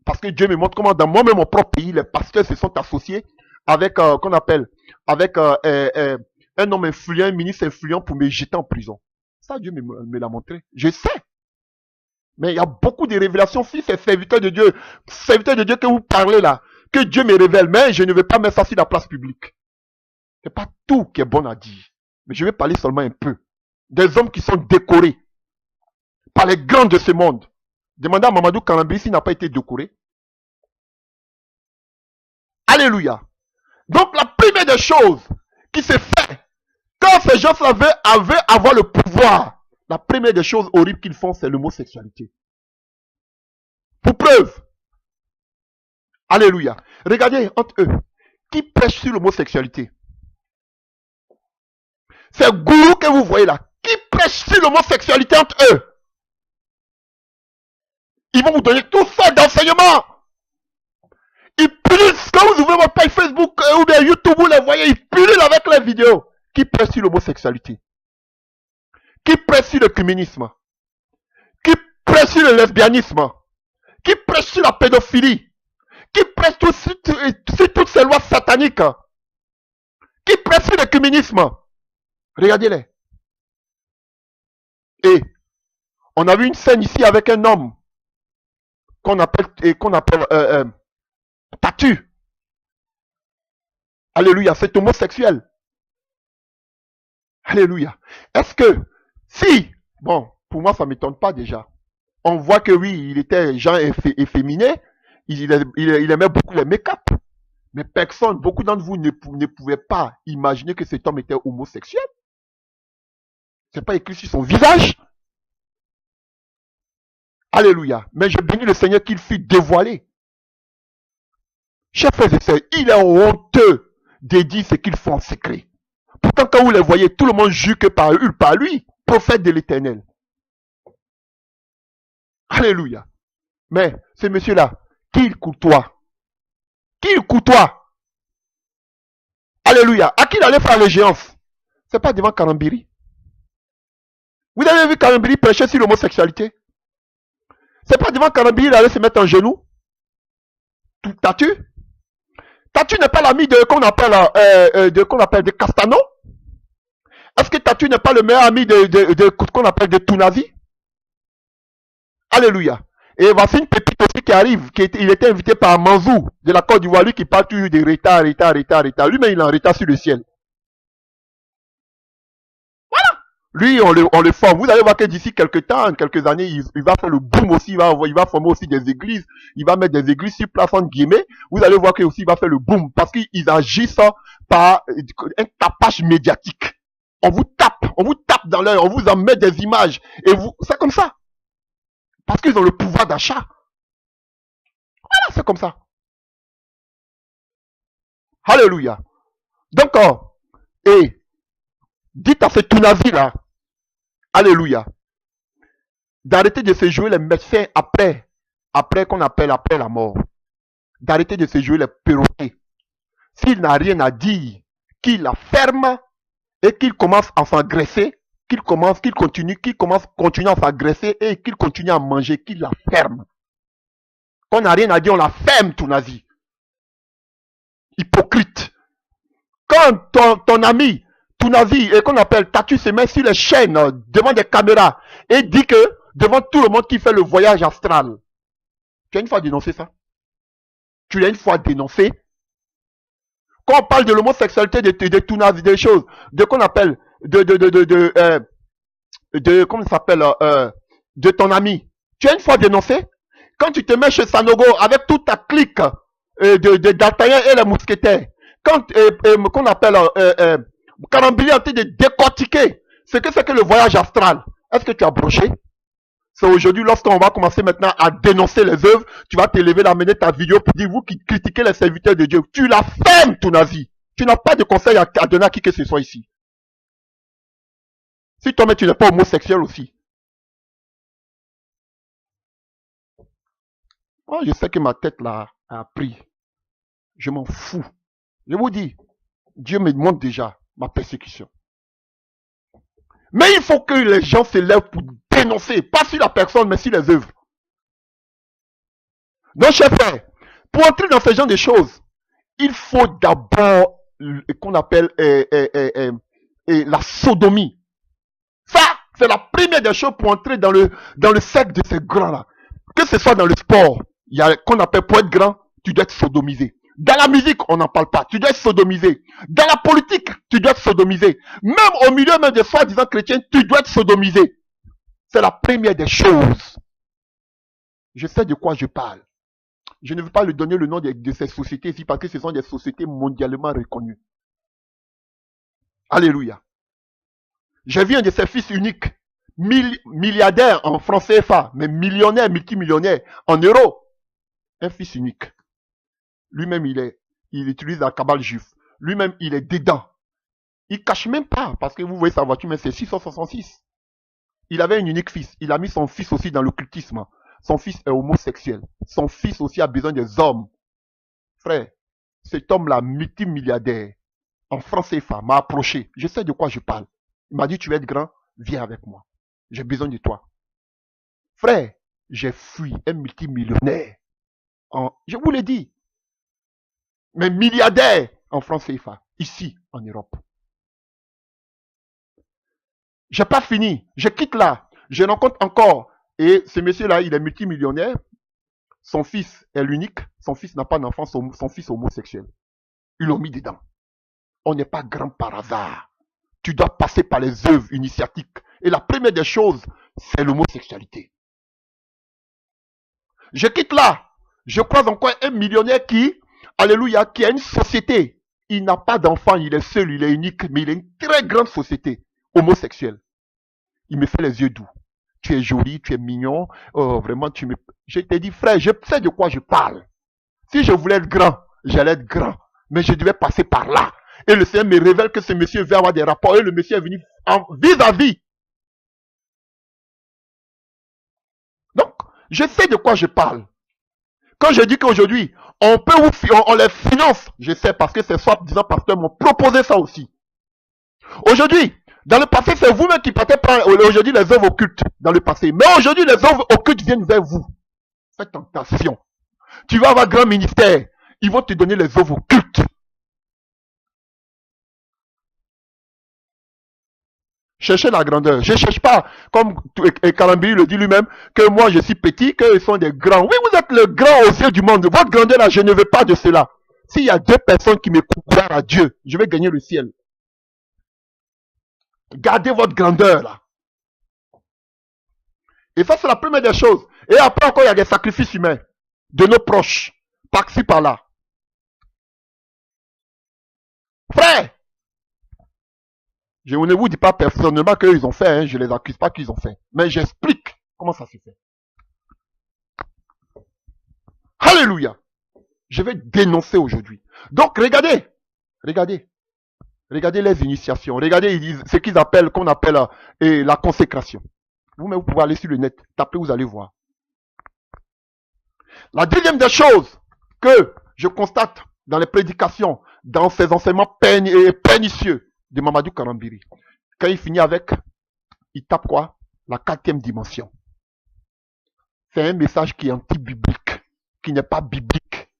Parce que Dieu me montre comment dans moi-même, mon propre pays, les pasteurs se sont associés avec, qu'on appelle, avec un homme influent, un ministre influent pour me jeter en prison. Ça, Dieu me l'a montré. Je sais. Mais il y a beaucoup de révélations. Si c'est serviteur de Dieu que vous parlez là, que Dieu me révèle, mais je ne vais pas mettre ça sur la place publique. C'est pas tout qui est bon à dire. Mais je vais parler seulement un peu. Des hommes qui sont décorés par les grands de ce monde. Demandez à Mamadou Karambiri s'il n'a pas été décoré. Alléluia. Donc la première des choses qui s'est fait, quand ces gens-là avaient avoir le pouvoir, la première des choses horribles qu'ils font, c'est l'homosexualité. Pour preuve. Alléluia. Regardez entre eux. Qui prêche sur l'homosexualité? Ces gourous que vous voyez là, qui prêchent sur l'homosexualité entre eux. Ils vont vous donner tout ça d'enseignement. Ils pullulent, quand vous ouvrez votre page Facebook ou bien YouTube, vous les voyez, ils pullulent avec les vidéos. Qui prêchent sur l'homosexualité? Qui prêchent sur le communisme? Qui prêchent sur le lesbianisme? Qui prêchent sur la pédophilie? Qui prêchent sur toutes ces lois sataniques? Qui prêchent sur le communisme? Regardez-les. Et on a vu une scène ici avec un homme qu'on appelle Tatu. Alléluia, c'est homosexuel. Alléluia. Est-ce que si, bon, pour moi ça ne m'étonne pas déjà. On voit que oui, il était genre efféminé, il aimait beaucoup les make-up. Mais personne, beaucoup d'entre vous ne pouvaient pas imaginer que cet homme était homosexuel. C'est pas écrit sur son visage. Alléluia. Mais je bénis le Seigneur qu'il fut dévoilé. Chers frères et sœurs, il est honteux de dire ce qu'il faut en secret. Pourtant, quand vous les voyez, tout le monde jure que par lui, prophète de l'Éternel. Alléluia. Mais ce monsieur-là, qui il côtoie? Qui il côtoie? Alléluia. À qui il allait faire l'audience? C'est pas devant Karambiri. Vous avez vu Karambiri prêcher sur l'homosexualité? C'est pas devant Karambiri il allait se mettre en genoux? Tatu? Tatu n'est pas l'ami de qu'on appelle de Castano? Est-ce que Tatu n'est pas le meilleur ami de qu'on appelle de Tounazi? Alléluia. Et voici une pépite aussi qui arrive, il était invité par Manzou de la Côte d'Ivoire, lui qui parle toujours de retard. Lui-même il est en retard sur le ciel. Voilà. Lui, on le forme. Vous allez voir que d'ici quelques années, il va faire le boom aussi, il va former aussi des églises, il va mettre des églises sur place entre guillemets. Vous allez voir qu'il il va faire le boom parce qu'ils agissent par un tapage médiatique. On vous tape dans l'œil, on vous en met des images et c'est comme ça. Parce qu'ils ont le pouvoir d'achat. Voilà, c'est comme ça. Alléluia. Donc, et dites à ce Tounazi là, alléluia, d'arrêter de se jouer les médecins après qu'on appelle après la mort. D'arrêter de se jouer les perroquets. S'il n'a rien à dire, qu'il la ferme et qu'il commence à s'agresser, qu'il continue à s'agresser et qu'il continue à manger, qu'il la ferme. Qu'on n'a rien à dire, on la ferme, Tounazi. Hypocrite. Quand ton ami, Tounazi, et qu'on appelle Tatu, se met sur les chaînes devant des caméras et dit que devant tout le monde qui fait le voyage astral, Tu as une fois dénoncé ça? Tu l'as une fois dénoncé? Quand on parle de l'homosexualité, des choses, de qu'on appelle, comment ça s'appelle, de ton ami, tu as une fois dénoncé? Quand tu te mets chez Sanogo avec toute ta clique d'Altaïen et les mousquetaires, quand qu'on appelle Karambili en train de décortiquer ce que c'est que le voyage astral, est-ce que tu as broché? C'est aujourd'hui, lorsqu'on va commencer maintenant à dénoncer les œuvres, tu vas t'élever, amener ta vidéo pour dire, vous qui critiquez les serviteurs de Dieu, tu la fermes ton avis. Tu n'as pas de conseil à donner à qui que ce soit ici. Si toi-même tu n'es pas homosexuel aussi. Moi, je sais que ma tête là a pris. Je m'en fous. Je vous dis, Dieu me montre déjà ma persécution. Mais il faut que les gens se lèvent pour dénoncer, pas sur la personne, mais sur les œuvres. Donc, chers frères, pour entrer dans ce genre de choses, il faut d'abord qu'on appelle la sodomie. Ça, c'est la première des choses pour entrer dans le cercle de ces grands-là. Que ce soit dans le sport, il y a qu'on appelle pour être grand, tu dois être sodomisé. Dans la musique, on n'en parle pas, tu dois être sodomisé. Dans la politique, tu dois être sodomisé. Même au milieu même des soi-disant chrétiens, tu dois être sodomisé. C'est la première des choses. Je sais de quoi je parle. Je ne veux pas lui donner le nom de ces sociétés ici parce que ce sont des sociétés mondialement reconnues. Alléluia. J'ai vu un de ses fils uniques, milliardaire en francs CFA, mais millionnaire, multimillionnaire en euros. Un fils unique. Lui-même, il utilise la cabale juive. Lui-même, il est dedans. Il cache même pas, parce que vous voyez sa voiture, mais c'est 666. Il avait un unique fils. Il a mis son fils aussi dans l'occultisme. Son fils est homosexuel. Son fils aussi a besoin des hommes. Frère, cet homme-là, multimilliardaire, en francs CFA, m'a approché. Je sais de quoi je parle. Il m'a dit, tu vas être grand, viens avec moi. J'ai besoin de toi. Frère, j'ai fui un multimillionnaire. Je vous l'ai dit. Mais milliardaire en France CFA, ici, en Europe. J'ai pas fini. Je quitte là. Je rencontre encore. Et ce monsieur-là, il est multimillionnaire. Son fils est l'unique. Son fils n'a pas d'enfant. Son fils est homosexuel. Ils l'ont mis dedans. On n'est pas grand par hasard. Tu dois passer par les œuvres initiatiques. Et la première des choses, c'est l'homosexualité. Je quitte là. Je croise encore un millionnaire qui, alléluia, qui a une société. Il n'a pas d'enfant, il est seul, il est unique, mais il a une très grande société homosexuelle. Il me fait les yeux doux. Tu es joli, tu es mignon. Oh, vraiment, je t'ai dit, frère, je sais de quoi je parle. Si je voulais être grand, j'allais être grand. Mais je devais passer par là. Et le Seigneur me révèle que ce monsieur veut avoir des rapports. Et le monsieur est venu en vis-à-vis. Donc, je sais de quoi je parle. Quand je dis qu'aujourd'hui, on les finance, je sais parce que ces soi-disant pasteurs m'ont proposé ça aussi. Aujourd'hui, dans le passé, c'est vous-même qui partez prendre aujourd'hui les œuvres occultes dans le passé. Mais aujourd'hui, les œuvres occultes viennent vers vous. Faites tentation. Tu vas avoir grand ministère. Ils vont te donner les œuvres occultes. Cherchez la grandeur. Je ne cherche pas, comme Karambili le dit lui-même, que moi je suis petit, qu'ils sont des grands. Oui, vous êtes le grand aux yeux du monde. Votre grandeur là, je ne veux pas de cela. S'il y a 2 personnes qui m'écoutent, gloire à Dieu, je vais gagner le ciel. Gardez votre grandeur là. Et ça, c'est la première des choses. Et après encore, il y a des sacrifices humains de nos proches, par-ci, par-là. Frère, je ne vous dis pas personnellement qu'ils ont fait, hein, je ne les accuse pas qu'ils ont fait. Mais j'explique comment ça se fait. Alléluia. Je vais dénoncer aujourd'hui. Donc, regardez les initiations. Regardez ce qu'ils appellent, qu'on appelle la consécration. Vous-même, vous pouvez aller sur le net, tapez, vous allez voir. La deuxième des choses que je constate dans les prédications, dans ces enseignements pernicieux de Mamadou Karambili, quand il finit avec, il tape quoi? La 4e dimension. C'est un message qui est anti-biblique, qui n'est pas biblique.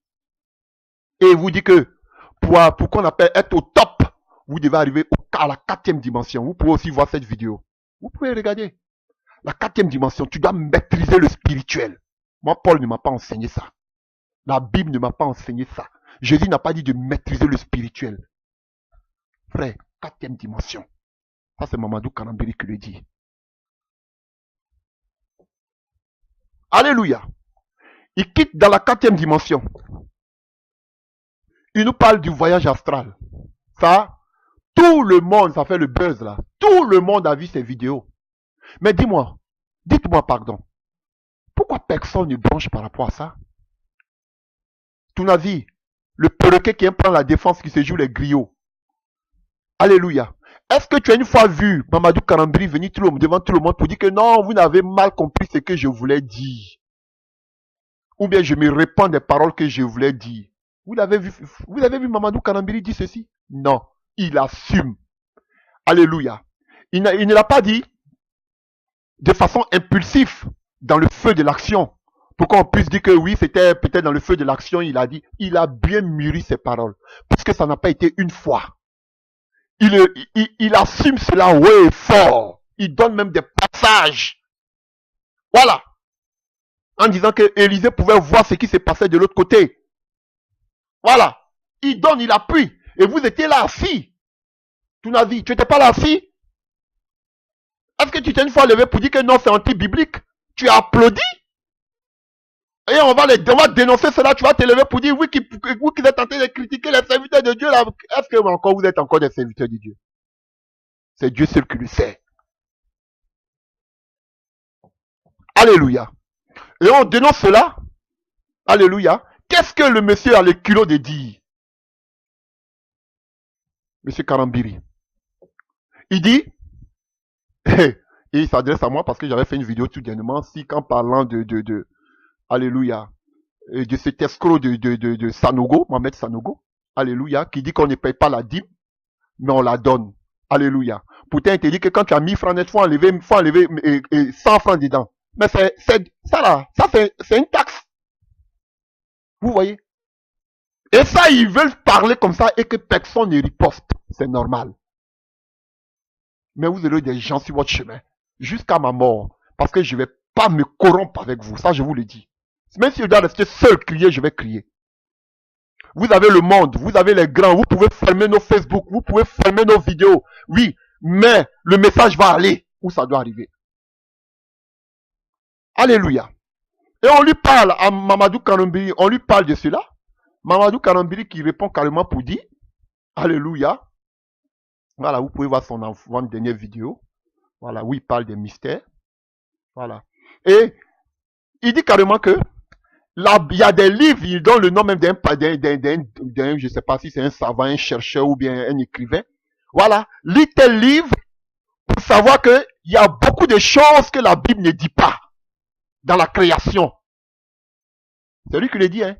Et il vous dit que pour qu'on appelle être au top, vous devez arriver à la 4e dimension. Vous pouvez aussi voir cette vidéo. Vous pouvez regarder. La 4e dimension, tu dois maîtriser le spirituel. Moi, Paul ne m'a pas enseigné ça. La Bible ne m'a pas enseigné ça. Jésus n'a pas dit de maîtriser le spirituel. Frère, 4e dimension. Ça, c'est Mamadou Kanambiri qui le dit. Alléluia. Il quitte dans la 4e dimension. Il nous parle du voyage astral. Ça, tout le monde, ça fait le buzz là. Tout le monde a vu ces vidéos. Mais dis-moi, dites-moi pardon. Pourquoi personne ne bronche par rapport à ça? Ton avis, le perroquet qui aime prendre la défense, qui se joue les griots. Alléluia. Est-ce que tu as une fois vu Mamadou Kanambiri venir devant tout le monde pour dire que non, vous n'avez mal compris ce que je voulais dire? Ou bien je me répands des paroles que je voulais dire. Vous avez vu Mamadou Kanambiri dire ceci? Non, il assume. Alléluia. Il ne l'a pas dit de façon impulsive dans le feu de l'action. Pour qu'on puisse dire que oui, c'était peut-être dans le feu de l'action, il a dit. Il a bien mûri ses paroles. Parce que ça n'a pas été une fois. Il assume cela ouais fort. Il donne même des passages. Voilà. En disant que Élisée pouvait voir ce qui se passait de l'autre côté. Voilà. Il donne, il appuie. Et vous étiez là assis. Tu n'étais pas là assis. Est-ce que tu t'es une fois levé pour dire que non, c'est anti-biblique? Tu as applaudi? Et on va dénoncer cela. Tu vas te lever pour dire, vous qui êtes en train de critiquer les serviteurs de Dieu, là, est-ce que vous êtes encore des serviteurs de Dieu? C'est Dieu seul qui le sait. Alléluia. Et on dénonce cela. Alléluia. Qu'est-ce que le monsieur a le culot de dire? Monsieur Karambiri. Il dit, et il s'adresse à moi parce que j'avais fait une vidéo tout dernièrement, si qu'en parlant alléluia, de cet escroc de Sanogo, Mohamed Sanogo, alléluia, qui dit qu'on ne paye pas la dîme, mais on la donne. Alléluia. Pourtant, il te dit que quand tu as 1000 francs net, il faut enlever 100 francs dedans. Mais ça là, ça c'est une taxe. Vous voyez? Et ça, ils veulent parler comme ça et que personne ne riposte. C'est normal. Mais vous aurez des gens sur votre chemin jusqu'à ma mort. Parce que je ne vais pas me corrompre avec vous. Ça, je vous le dis. Même si je dois rester seul crier, je vais crier. Vous avez le monde, vous avez les grands, vous pouvez fermer nos Facebook, vous pouvez fermer nos vidéos. Oui, mais le message va aller où ça doit arriver. Alléluia. Et on lui parle à Mamadou Kanambiri, on lui parle de cela. Mamadou Kanambiri qui répond carrément pour dire, alléluia. Voilà, vous pouvez voir son dernière vidéo. Voilà, où il parle des mystères. Voilà. Et il dit carrément que là, il y a des livres, il donne le nom même d'un, je sais pas si c'est un savant, un chercheur ou bien un écrivain. Voilà, lis tel livre pour savoir que il y a beaucoup de choses que la Bible ne dit pas dans la création. C'est lui qui le dit, hein.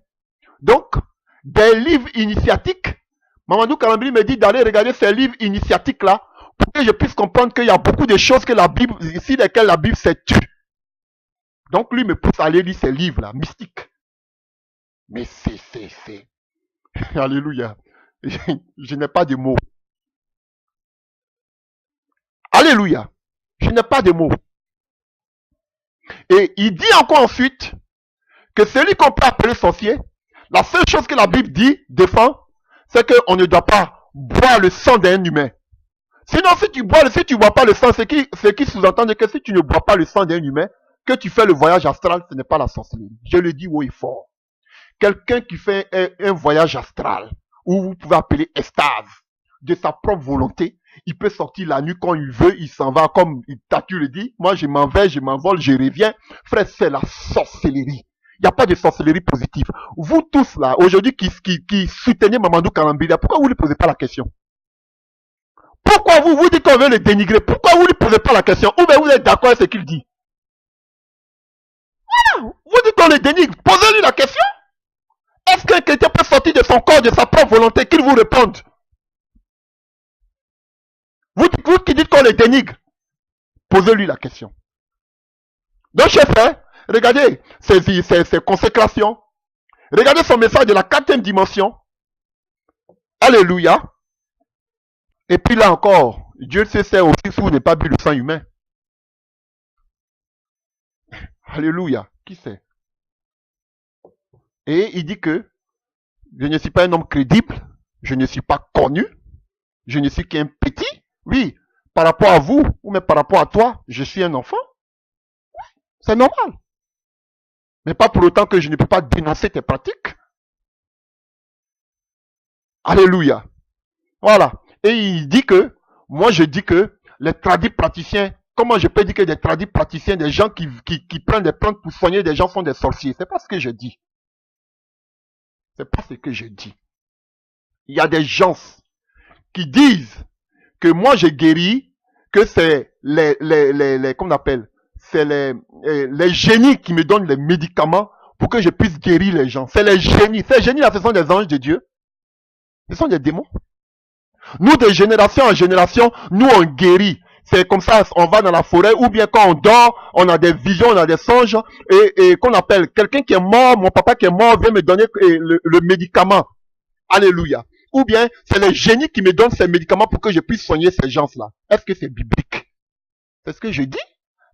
Donc, des livres initiatiques, Mamadou Kanambiri me dit d'aller regarder ces livres initiatiques-là pour que je puisse comprendre qu'il y a beaucoup de choses que la Bible, ici lesquelles la Bible s'est tue. Donc, lui me pousse à aller lire ces livres-là, mystiques. Mais c'est... Alléluia. Je n'ai pas de mots. Alléluia. Je n'ai pas de mots. Et il dit encore ensuite que celui qu'on peut appeler sorcier, la seule chose que la Bible dit, défend, c'est qu'on ne doit pas boire le sang d'un humain. Sinon, si tu bois pas le sang, ce qui sous-entend que si tu ne bois pas le sang d'un humain, que tu fais le voyage astral, ce n'est pas la sorcellerie. Je le dis haut et fort. Quelqu'un qui fait un voyage astral, ou vous pouvez appeler extase, de sa propre volonté, il peut sortir la nuit quand il veut, il s'en va comme Tatu le dit. Moi, je m'en vais, je m'envole, je reviens. Frère, c'est la sorcellerie. Il n'y a pas de sorcellerie positive. Vous tous là, aujourd'hui, qui soutenez Mamadou Kanambiri, pourquoi vous ne lui posez pas la question? Pourquoi vous dites qu'on veut le dénigrer? Pourquoi vous ne lui posez pas la question? Ou bien vous êtes d'accord avec ce qu'il dit? Voilà, vous dites qu'on le dénigre. Posez-lui la question. Est-ce qu'un chrétien peut sortir de son corps, de sa propre volonté, qu'il vous réponde? Vous qui dites qu'on le dénigre, posez-lui la question. Donc, chef, regardez ses consécrations. Regardez son message de la 4e dimension. Alléluia. Et puis là encore, Dieu sait aussi si vous n'avez pas bu le sang humain. Alléluia. Qui sait? Et il dit que je ne suis pas un homme crédible, je ne suis pas connu, je ne suis qu'un petit. Oui, par rapport à vous, ou même par rapport à toi, je suis un enfant. C'est normal. Mais pas pour autant que je ne peux pas dénoncer tes pratiques. Alléluia. Voilà. Et il dit que, moi je dis que les tradis praticiens, comment je peux dire que des tradis praticiens, des gens qui prennent des plantes pour soigner des gens sont des sorciers? C'est pas ce que je dis. C'est pas ce que je dis. Il y a des gens qui disent que moi j'ai guéri, que c'est comment on appelle, c'est les génies qui me donnent les médicaments pour que je puisse guérir les gens. C'est les génies. Ces génies-là, ce sont des anges de Dieu. Ce sont des démons. Nous, de génération en génération, nous on guérit. C'est comme ça, on va dans la forêt, ou bien quand on dort, on a des visions, on a des songes, et qu'on appelle quelqu'un qui est mort, mon papa qui est mort, vient me donner le médicament. Alléluia. Ou bien, c'est les génies qui me donnent ces médicaments pour que je puisse soigner ces gens-là. Est-ce que c'est biblique? C'est ce que je dis.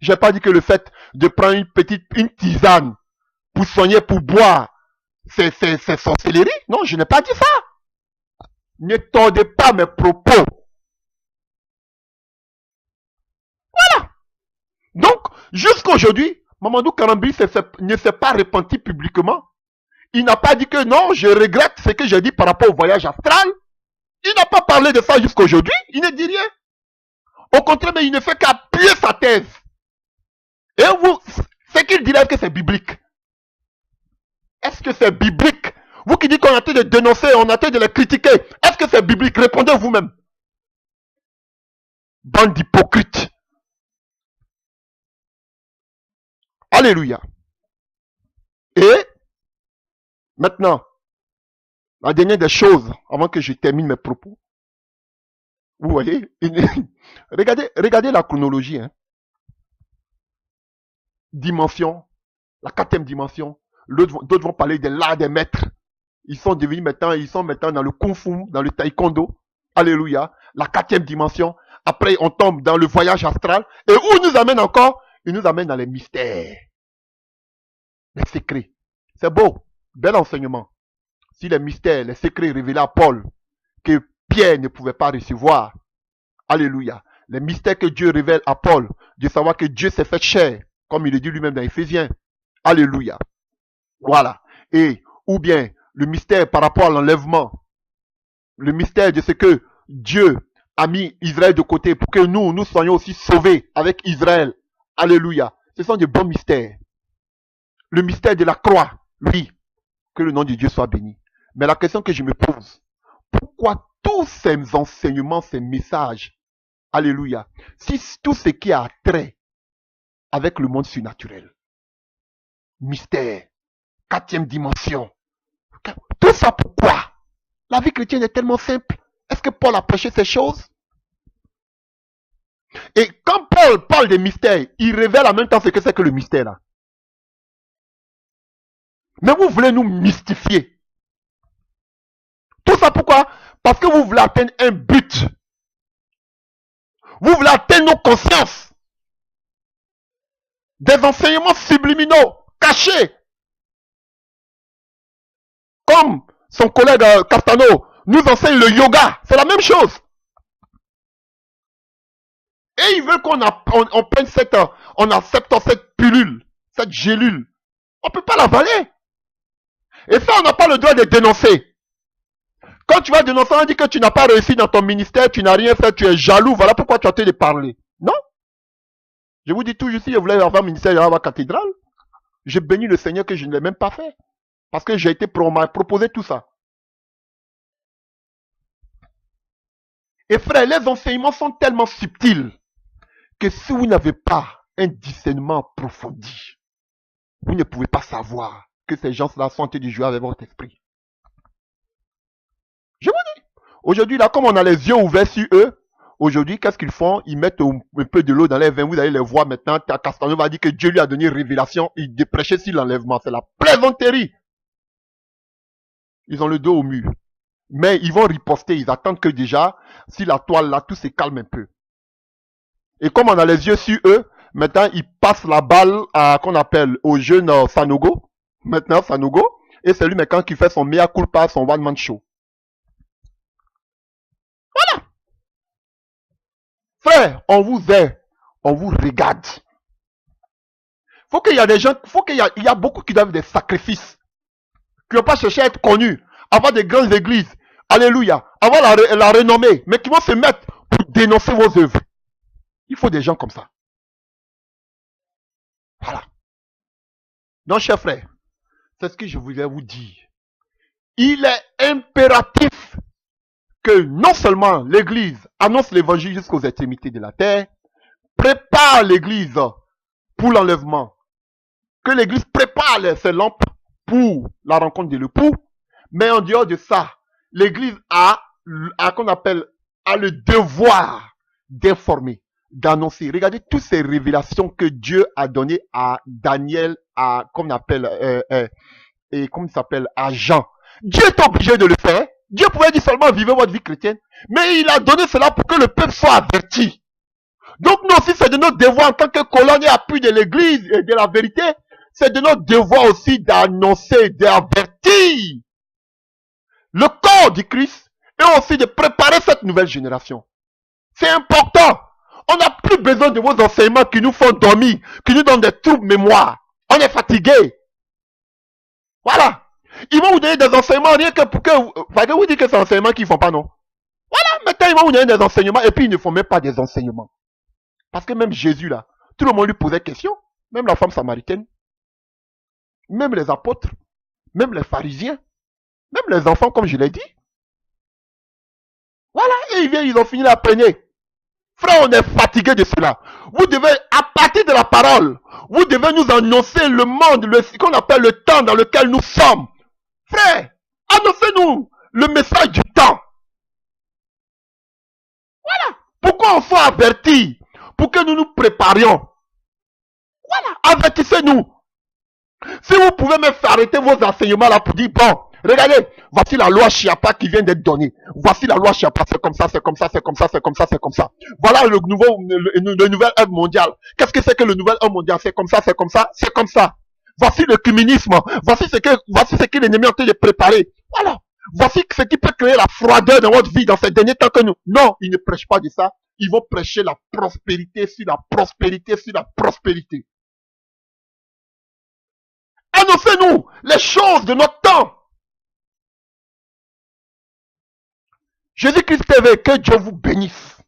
Je n'ai pas dit que le fait de prendre une tisane pour soigner, pour boire, c'est sorcellerie. Non, je n'ai pas dit ça. Ne tordez pas mes propos. Voilà. Donc, jusqu'à aujourd'hui, Mamadou Karambi ne s'est pas repenti publiquement. Il n'a pas dit que non, je regrette ce que j'ai dit par rapport au voyage astral. Il n'a pas parlé de ça jusqu'à aujourd'hui. Il ne dit rien. Au contraire, mais il ne fait qu'appuyer sa thèse. Et vous, ce qu'il dit là, est-ce que c'est biblique? Est-ce que c'est biblique? Vous qui dites qu'on a été de dénoncer, on a été de les critiquer, est-ce que c'est biblique? Répondez vous-même. Bande d'hypocrites. Alléluia. Et maintenant, la dernière des choses, avant que je termine mes propos, vous voyez, regardez la chronologie. Hein. Dimension, la 4e dimension. D'autres vont parler de l'art des maîtres. Ils sont maintenant dans le kung fu, dans le taekwondo. Alléluia. La 4e dimension. Après, on tombe dans le voyage astral. Et où il nous amène encore? Il nous amène dans les mystères. Les secrets. C'est beau. Bel enseignement. Si les mystères, les secrets révélés à Paul, que Pierre ne pouvait pas recevoir. Alléluia. Les mystères que Dieu révèle à Paul, de savoir que Dieu s'est fait chair, comme il le dit lui-même dans Éphésiens. Alléluia. Voilà. Et, ou bien, le mystère par rapport à l'enlèvement. Le mystère de ce que Dieu a mis Israël de côté pour que nous soyons aussi sauvés avec Israël. Alléluia. Ce sont des bons mystères. Le mystère de la croix, oui. Que le nom de Dieu soit béni. Mais la question que je me pose, pourquoi tous ces enseignements, ces messages, alléluia, si tout ce qui a trait avec le monde surnaturel, mystère, 4e dimension, tout ça pourquoi? La vie chrétienne est tellement simple. Est-ce que Paul a prêché ces choses? Et quand Paul parle des mystères, il révèle en même temps ce que c'est que le mystère là. Mais vous voulez nous mystifier. Tout ça pourquoi? Parce que vous voulez atteindre un but. Vous voulez atteindre nos consciences. Des enseignements subliminaux, cachés. Comme son collègue Castano nous enseigne le yoga. C'est la même chose. Et il veut qu'on prenne on accepte cette pilule, cette gélule. On ne peut pas l'avaler. Et ça, on n'a pas le droit de dénoncer. Quand tu vas dénoncer, on dit que tu n'as pas réussi dans ton ministère, tu n'as rien fait, tu es jaloux, voilà pourquoi tu as tenté de parler. Non. Je vous dis toujours, si je voulais avoir un ministère, j'allais avoir cathédrale. J'ai béni le Seigneur que je ne l'ai même pas fait. Parce que j'ai été proposé tout ça. Et frère, les enseignements sont tellement subtils que si vous n'avez pas un discernement approfondi, vous ne pouvez pas savoir que ces gens-là sont en train de jouer avec votre esprit. Je vous dis. Aujourd'hui, là, comme on a les yeux ouverts sur eux, aujourd'hui, qu'est-ce qu'ils font? Ils mettent un peu de l'eau dans les vins. Vous allez les voir maintenant. Castano va dire que Dieu lui a donné une révélation. Il prêchait sur l'enlèvement. C'est la plaisanterie. Ils ont le dos au mur. Mais ils vont riposter. Ils attendent que déjà, si la toile là, tout se calme un peu. Et comme on a les yeux sur eux, maintenant, ils passent la balle à, qu'on appelle, au jeune Sanogo. Maintenant, Sanogo. Et c'est lui maintenant qui fait son mea culpa, son one-man show. Frère, on vous aide, on vous regarde. Faut qu'il y a des gens, il y a beaucoup qui doivent des sacrifices, qui n'ont pas cherché à être connus, avoir des grandes églises, alléluia, avoir la renommée, mais qui vont se mettre pour dénoncer vos œuvres. Il faut des gens comme ça. Voilà. Donc, chers frères, c'est ce que je voulais vous dire. Il est impératif que non seulement l'Église annonce l'évangile jusqu'aux extrémités de la terre, prépare l'Église pour l'enlèvement, que l'Église prépare ses lampes pour la rencontre de l'époux, mais en dehors de ça, l'Église a qu'on appelle, a le devoir d'informer, d'annoncer. Regardez toutes ces révélations que Dieu a données à Daniel, à, comme on appelle, et comment il s'appelle, à Jean. Dieu est obligé de le faire. Dieu pouvait dire seulement vivez votre vie chrétienne, mais il a donné cela pour que le peuple soit averti. Donc nous aussi, c'est de notre devoir en tant que colonne et appui de l'Église et de la vérité, c'est de notre devoir aussi d'annoncer, d'avertir le corps du Christ et aussi de préparer cette nouvelle génération. C'est important. On n'a plus besoin de vos enseignements qui nous font dormir, qui nous donnent des troubles mémoire. On est fatigué. Voilà. Ils vont vous donner des enseignements rien que pour que vous dites que c'est un enseignement qu'ils ne font pas, non? Voilà, maintenant ils vont vous donner des enseignements et puis ils ne font même pas des enseignements. Parce que même Jésus là, tout le monde lui posait question. Même la femme samaritaine, même les apôtres, même les pharisiens, même les enfants comme je l'ai dit. Voilà, et ils viennent, ils ont fini la peignée. Frère, on est fatigué de cela. Vous devez, à partir de la parole, vous devez nous annoncer le monde, ce qu'on appelle le temps dans lequel nous sommes. Frère, annoncez-nous le message du temps. Voilà. Pourquoi on faut avertir? Pour que nous nous préparions. Voilà. Avertissez-nous. Si vous pouvez me faire arrêter vos enseignements là pour dire, bon, regardez, voici la loi Chiapa qui vient d'être donnée. Voici la loi Chiapa, c'est comme ça, c'est comme ça, c'est comme ça, c'est comme ça, c'est comme ça. Voilà le nouvel ordre mondial. Qu'est-ce que c'est que le nouvel ordre mondial? C'est comme ça, c'est comme ça, c'est comme ça. Voici le communisme. Voici ce que l'ennemi est en train de préparer. Voilà. Voici ce qui peut créer la froideur dans votre vie dans ces derniers temps que nous. Non, ils ne prêchent pas de ça. Ils vont prêcher la prospérité sur la prospérité sur la prospérité. Annoncez-nous les choses de notre temps. Jésus-Christ TV, que Dieu vous bénisse.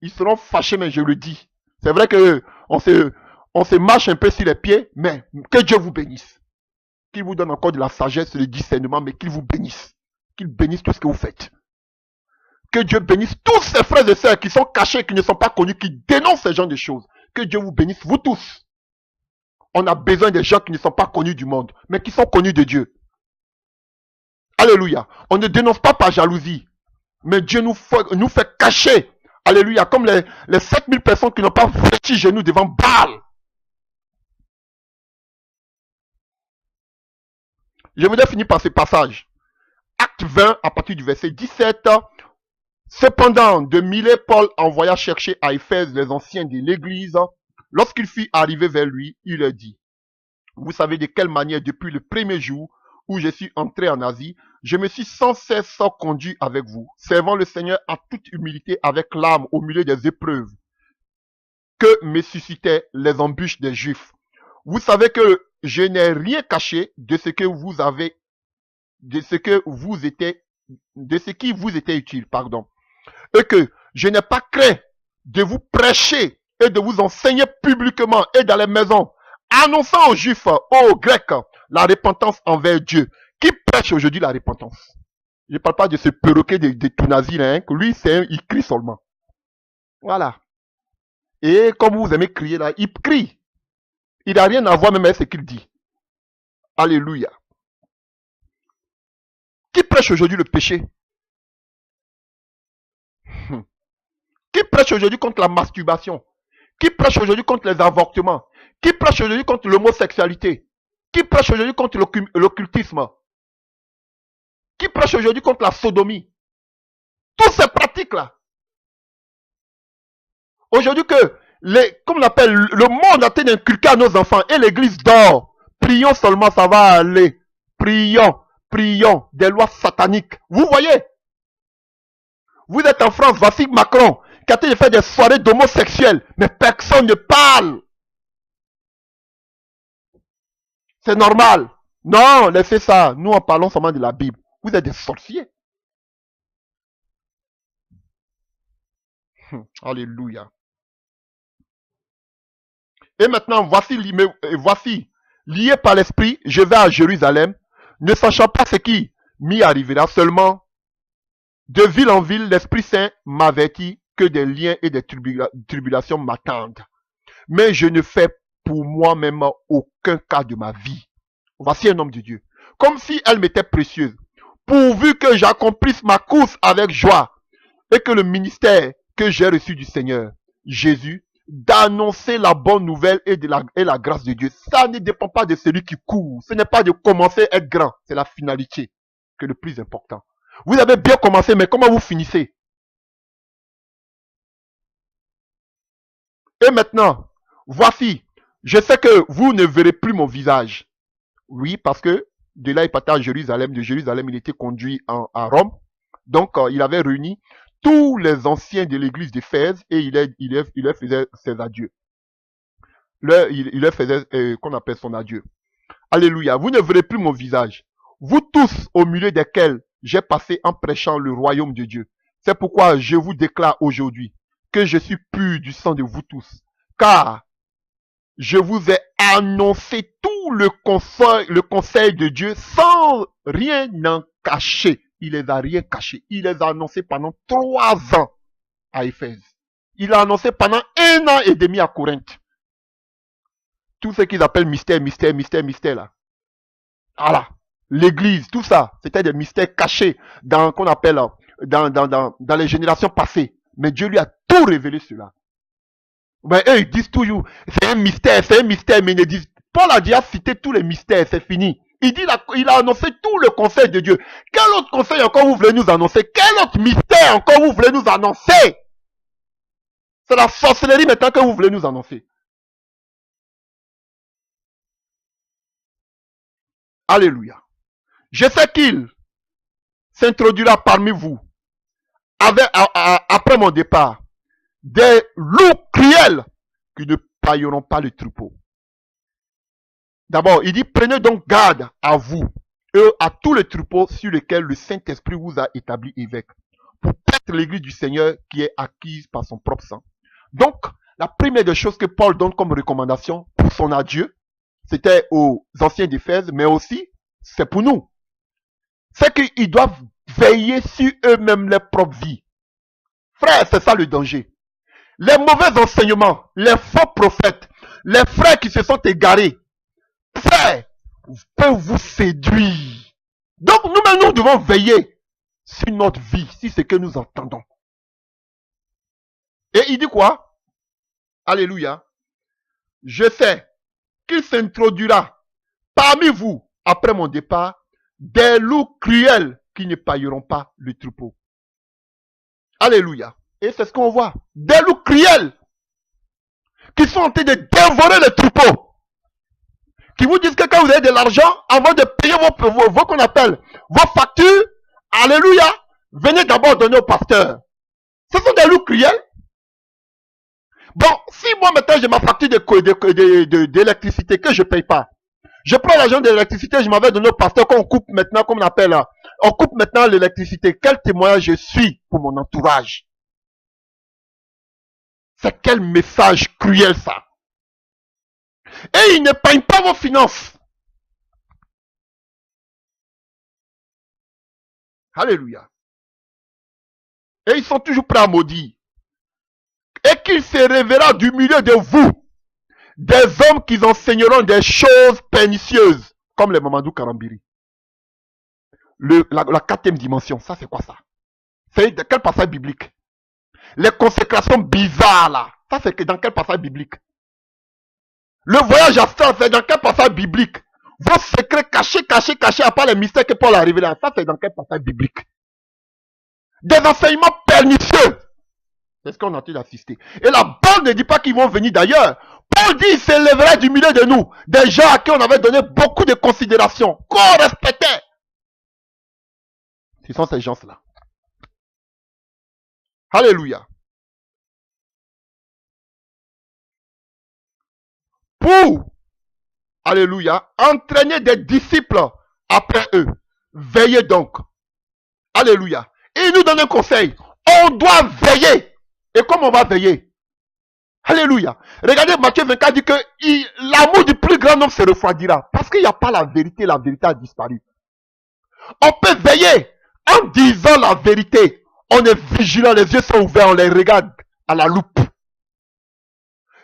Ils seront fâchés, mais je le dis. C'est vrai que on se marche un peu sur les pieds, mais que Dieu vous bénisse. Qu'il vous donne encore de la sagesse, le discernement, mais qu'il vous bénisse. Qu'il bénisse tout ce que vous faites. Que Dieu bénisse tous ces frères et sœurs qui sont cachés, qui ne sont pas connus, qui dénoncent ce genre de choses. Que Dieu vous bénisse, vous tous. On a besoin des gens qui ne sont pas connus du monde, mais qui sont connus de Dieu. Alléluia. On ne dénonce pas par jalousie, mais Dieu nous fait cacher. Alléluia. Comme les 7000 personnes qui n'ont pas fléchi genoux devant Baal. Je voudrais finir par ce passage. Acte 20, à partir du verset 17. Cependant, de Milet, Paul envoya chercher à Éphèse les anciens de l'église. Lorsqu'il fut arrivé vers lui, il leur dit, vous savez de quelle manière depuis le premier jour où je suis entré en Asie, je me suis sans cesse conduit avec vous, servant le Seigneur en toute humilité avec l'âme au milieu des épreuves que me suscitaient les embûches des Juifs. Vous savez que je n'ai rien caché de ce que vous avez, de ce qui vous était utile, pardon. Et que je n'ai pas craint de vous prêcher et de vous enseigner publiquement et dans les maisons, annonçant aux Juifs, aux Grecs, la repentance envers Dieu. Qui prêche aujourd'hui la repentance? Je ne parle pas de ce perroquet de Tounazi, hein, que lui, il crie seulement. Voilà. Et comme vous aimez crier là, il crie. Il n'a rien à voir même avec ce qu'il dit. Alléluia. Qui prêche aujourd'hui le péché? Qui prêche aujourd'hui contre la masturbation? Qui prêche aujourd'hui contre les avortements? Qui prêche aujourd'hui contre l'homosexualité? Qui prêche aujourd'hui contre l'occultisme? Qui prêche aujourd'hui contre la sodomie? Toutes ces pratiques-là. Aujourd'hui que, comme on appelle, le monde a été inculqué à nos enfants et l'église dort. Prions seulement, ça va aller. prions des lois sataniques. Vous voyez, vous êtes en France, voici Macron, qui a été fait des soirées d'homosexuels, mais personne ne parle. C'est normal. Non, laissez ça. Nous, en parlons seulement de la Bible. Vous êtes des sorciers. Alléluia. Et maintenant, voici, lié par l'esprit, je vais à Jérusalem, ne sachant pas ce qui m'y arrivera. Seulement, de ville en ville, l'Esprit Saint m'avertit que des liens et des tribulations m'attendent. Mais je ne fais pour moi-même aucun cas de ma vie. Voici un homme de Dieu. Comme si elle m'était précieuse. Pourvu que j'accomplisse ma course avec joie et que le ministère que j'ai reçu du Seigneur Jésus, d'annoncer la bonne nouvelle et la grâce de Dieu. Ça ne dépend pas de celui qui court. Ce n'est pas de commencer à être grand. C'est la finalité qui est le plus important. Vous avez bien commencé, mais comment vous finissez? Et maintenant, voici, je sais que vous ne verrez plus mon visage. Oui, parce que de là, il partait à Jérusalem. De Jérusalem, il était conduit à Rome. Donc, il avait réuni tous les anciens de l'église d'Éphèse et il leur faisait ses adieux. Il leur faisait, qu'on appelle son adieu. Alléluia. Vous ne verrez plus mon visage. Vous tous, au milieu desquels j'ai passé en prêchant le royaume de Dieu. C'est pourquoi je vous déclare aujourd'hui que je suis pur du sang de vous tous. Car je vous ai annoncé tout le conseil de Dieu sans rien en cacher. Il les a rien caché. Il les a annoncés pendant 3 ans à Éphèse. Il a annoncé pendant 1 an et demi à Corinthe. Tout ce qu'ils appellent mystère là. Voilà. L'église, tout ça, c'était des mystères cachés qu'on appelle dans les générations passées. Mais Dieu lui a tout révélé cela. Ben, eux, ils disent toujours, c'est un mystère, mais ils ne disent, Paul a déjà cité tous les mystères, c'est fini. Il a annoncé tout le conseil de Dieu. Quel autre conseil encore vous voulez nous annoncer? Quel autre mystère encore vous voulez nous annoncer? C'est la sorcellerie maintenant que vous voulez nous annoncer. Alléluia. Je sais qu'il s'introduira parmi vous après mon départ des loups cruels qui ne pailleront pas le troupeau. D'abord, il dit, prenez donc garde à vous et à tous les troupeaux sur lesquels le Saint-Esprit vous a établi évêque, pour perdre l'église du Seigneur qui est acquise par son propre sang. Donc, la première des choses que Paul donne comme recommandation pour son adieu, c'était aux anciens d'Éphèse, mais aussi, c'est pour nous. C'est qu'ils doivent veiller sur eux-mêmes leur propre vie. Frère, c'est ça le danger. Les mauvais enseignements, les faux prophètes, les frères qui se sont égarés, frères, peuvent vous séduire. Donc nous-mêmes, nous devons veiller sur notre vie, sur ce que nous entendons. Et il dit quoi? Alléluia. Je sais qu'il s'introduira parmi vous, après mon départ, des loups cruels qui ne pailleront pas le troupeau. Alléluia. Et c'est ce qu'on voit. Des loups cruels qui sont en train de dévorer les troupeaux. Qui vous disent que quand vous avez de l'argent, avant de payer vos qu'on appelle vos factures, alléluia, venez d'abord donner au pasteur. Ce sont des loups cruels. Bon, si moi maintenant j'ai ma facture d'électricité que je ne paye pas, je prends l'argent de l'électricité, je m'avais donné au pasteur qu'on coupe maintenant, comme on appelle, on coupe maintenant l'électricité. Quel témoignage je suis pour mon entourage? C'est quel message cruel ça? Et ils ne payent pas vos finances. Alléluia. Et ils sont toujours prêts à maudire. Et qu'il se révélera du milieu de vous des hommes qui enseigneront des choses pernicieuses, comme les Mamadou Karambiri. La 4e dimension, ça c'est quoi ça? C'est de quel passage biblique? Les consécrations bizarres là, ça c'est dans quel passage biblique? Le voyage astral, c'est dans quel passage biblique? Vos secrets cachés, à part les mystères que Paul a révélés, ça c'est dans quel passage biblique? Des enseignements pernicieux. C'est ce qu'on est en train d'assister. Et la Bible ne dit pas qu'ils vont venir d'ailleurs. Paul dit qu'il s'élèverait du milieu de nous. Des gens à qui on avait donné beaucoup de considération, qu'on respectait. Ce sont ces gens-là. Alléluia. Pour, alléluia, entraîner des disciples après eux. Veillez donc. Alléluia. Et il nous donne un conseil. On doit veiller. Et comment on va veiller? Alléluia. Regardez, Matthieu 24 dit que l'amour du plus grand nombre se refroidira. Parce qu'il n'y a pas la vérité a disparu. On peut veiller en disant la vérité. On est vigilant, les yeux sont ouverts, on les regarde à la loupe.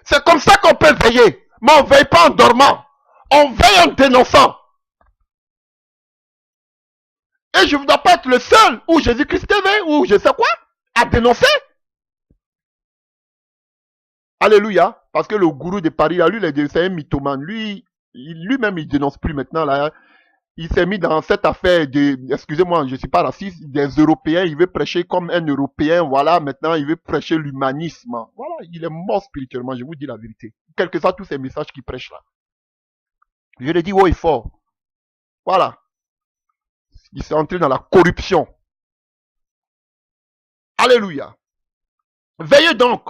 C'est comme ça qu'on peut veiller. Mais on ne veille pas en dormant. On veille en dénonçant. Et je ne dois pas être le seul, ou Jésus-Christ TV, ou je sais quoi, à dénoncer. Alléluia. Parce que le gourou de Paris, là, lui, c'est un mythomane. Lui-même, il dénonce plus maintenant. Là. Il s'est mis dans cette affaire de, excusez-moi, je ne suis pas raciste, des Européens. Il veut prêcher comme un Européen. Voilà, maintenant, il veut prêcher l'humanisme. Voilà, il est mort spirituellement, je vous dis la vérité. Quel que soit tous ces messages qu'il prêche là. Je le dis haut et fort. Voilà. Il s'est entré dans la corruption. Alléluia. Veillez donc.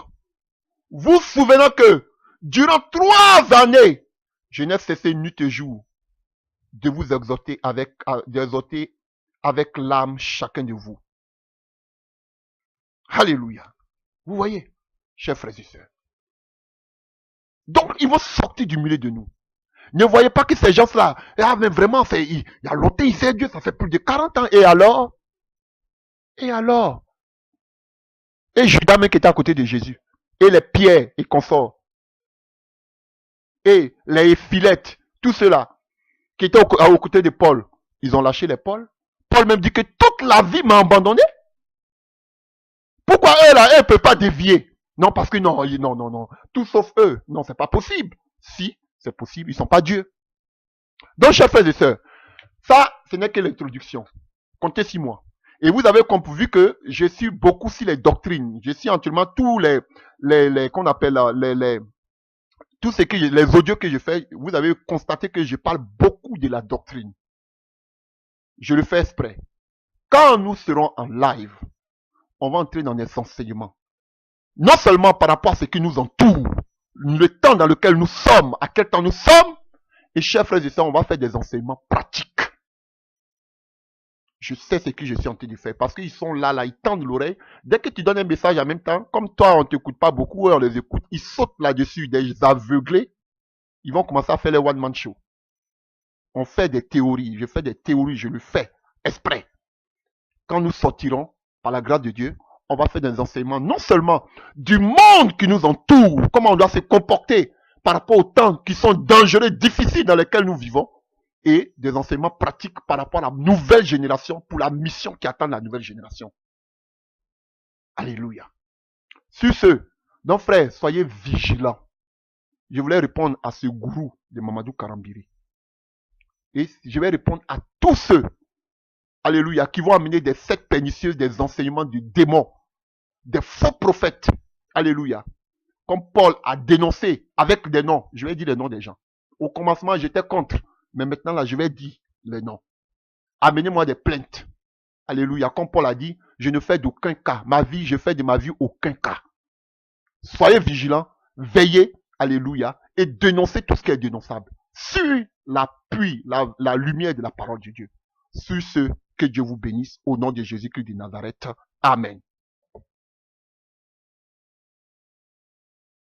Vous souvenez que durant 3 années, je n'ai cessé nuit et jour de vous exhorter avec l'âme chacun de vous. Alléluia. Vous voyez, chers frères et sœurs. Donc, ils vont sortir du milieu de nous. Ne voyez pas que ces gens-là, ah, mais vraiment, il y a longtemps, il sait Dieu, ça fait plus de 40 ans. Et alors? Et alors? Et Judas même qui était à côté de Jésus. Et les pierres et consorts. Et les filettes, tout cela qui étaient aux côtés de Paul, ils ont lâché les Paul. Paul même dit que toute la vie m'a abandonné. Pourquoi eux là, eux ne peuvent pas dévier? Non, parce que non. Tout sauf eux. Non, c'est pas possible. Si, c'est possible, ils sont pas Dieu. Donc, chers frères et sœurs, ça, ce n'est que l'introduction. Comptez 6 mois. Et vous avez vu que je suis beaucoup sur les doctrines. Je suis entièrement tous qu'on appelle tout ce que les audios que je fais, vous avez constaté que je parle beaucoup de la doctrine. Je le fais exprès. Quand nous serons en live, on va entrer dans des enseignements. Non seulement par rapport à ce qui nous entoure, le temps dans lequel nous sommes, à quel temps nous sommes, et chers frères et sœurs, on va faire des enseignements pratiques. Je sais ce que je suis en train de faire parce qu'ils sont là, ils tendent l'oreille. Dès que tu donnes un message en même temps, comme toi, on ne t'écoute pas beaucoup, on les écoute, ils sautent là-dessus, des aveuglés. Ils vont commencer à faire les one-man show. On fait des théories, je fais des théories, je le fais exprès. Quand nous sortirons, par la grâce de Dieu, on va faire des enseignements non seulement du monde qui nous entoure, comment on doit se comporter par rapport aux temps qui sont dangereux, difficiles dans lesquels nous vivons, et des enseignements pratiques par rapport à la nouvelle génération, pour la mission qui attend la nouvelle génération. Alléluia. Sur ce, donc frères, soyez vigilants. Je voulais répondre à ce gourou de Mamadou Karambiri. Et je vais répondre à tous ceux, alléluia, qui vont amener des sectes pernicieuses, des enseignements du démon, des faux prophètes. Alléluia. Comme Paul a dénoncé avec des noms. Je vais dire les noms des gens. Au commencement, j'étais contre. Mais maintenant, là, je vais dire les noms. Amenez-moi des plaintes. Alléluia. Comme Paul a dit, je ne fais d'aucun cas. Ma vie, je fais de ma vie aucun cas. Soyez vigilants, veillez, alléluia, et dénoncez tout ce qui est dénonçable. Sur l'appui, la lumière de la parole de Dieu. Sur ce, que Dieu vous bénisse au nom de Jésus-Christ de Nazareth. Amen.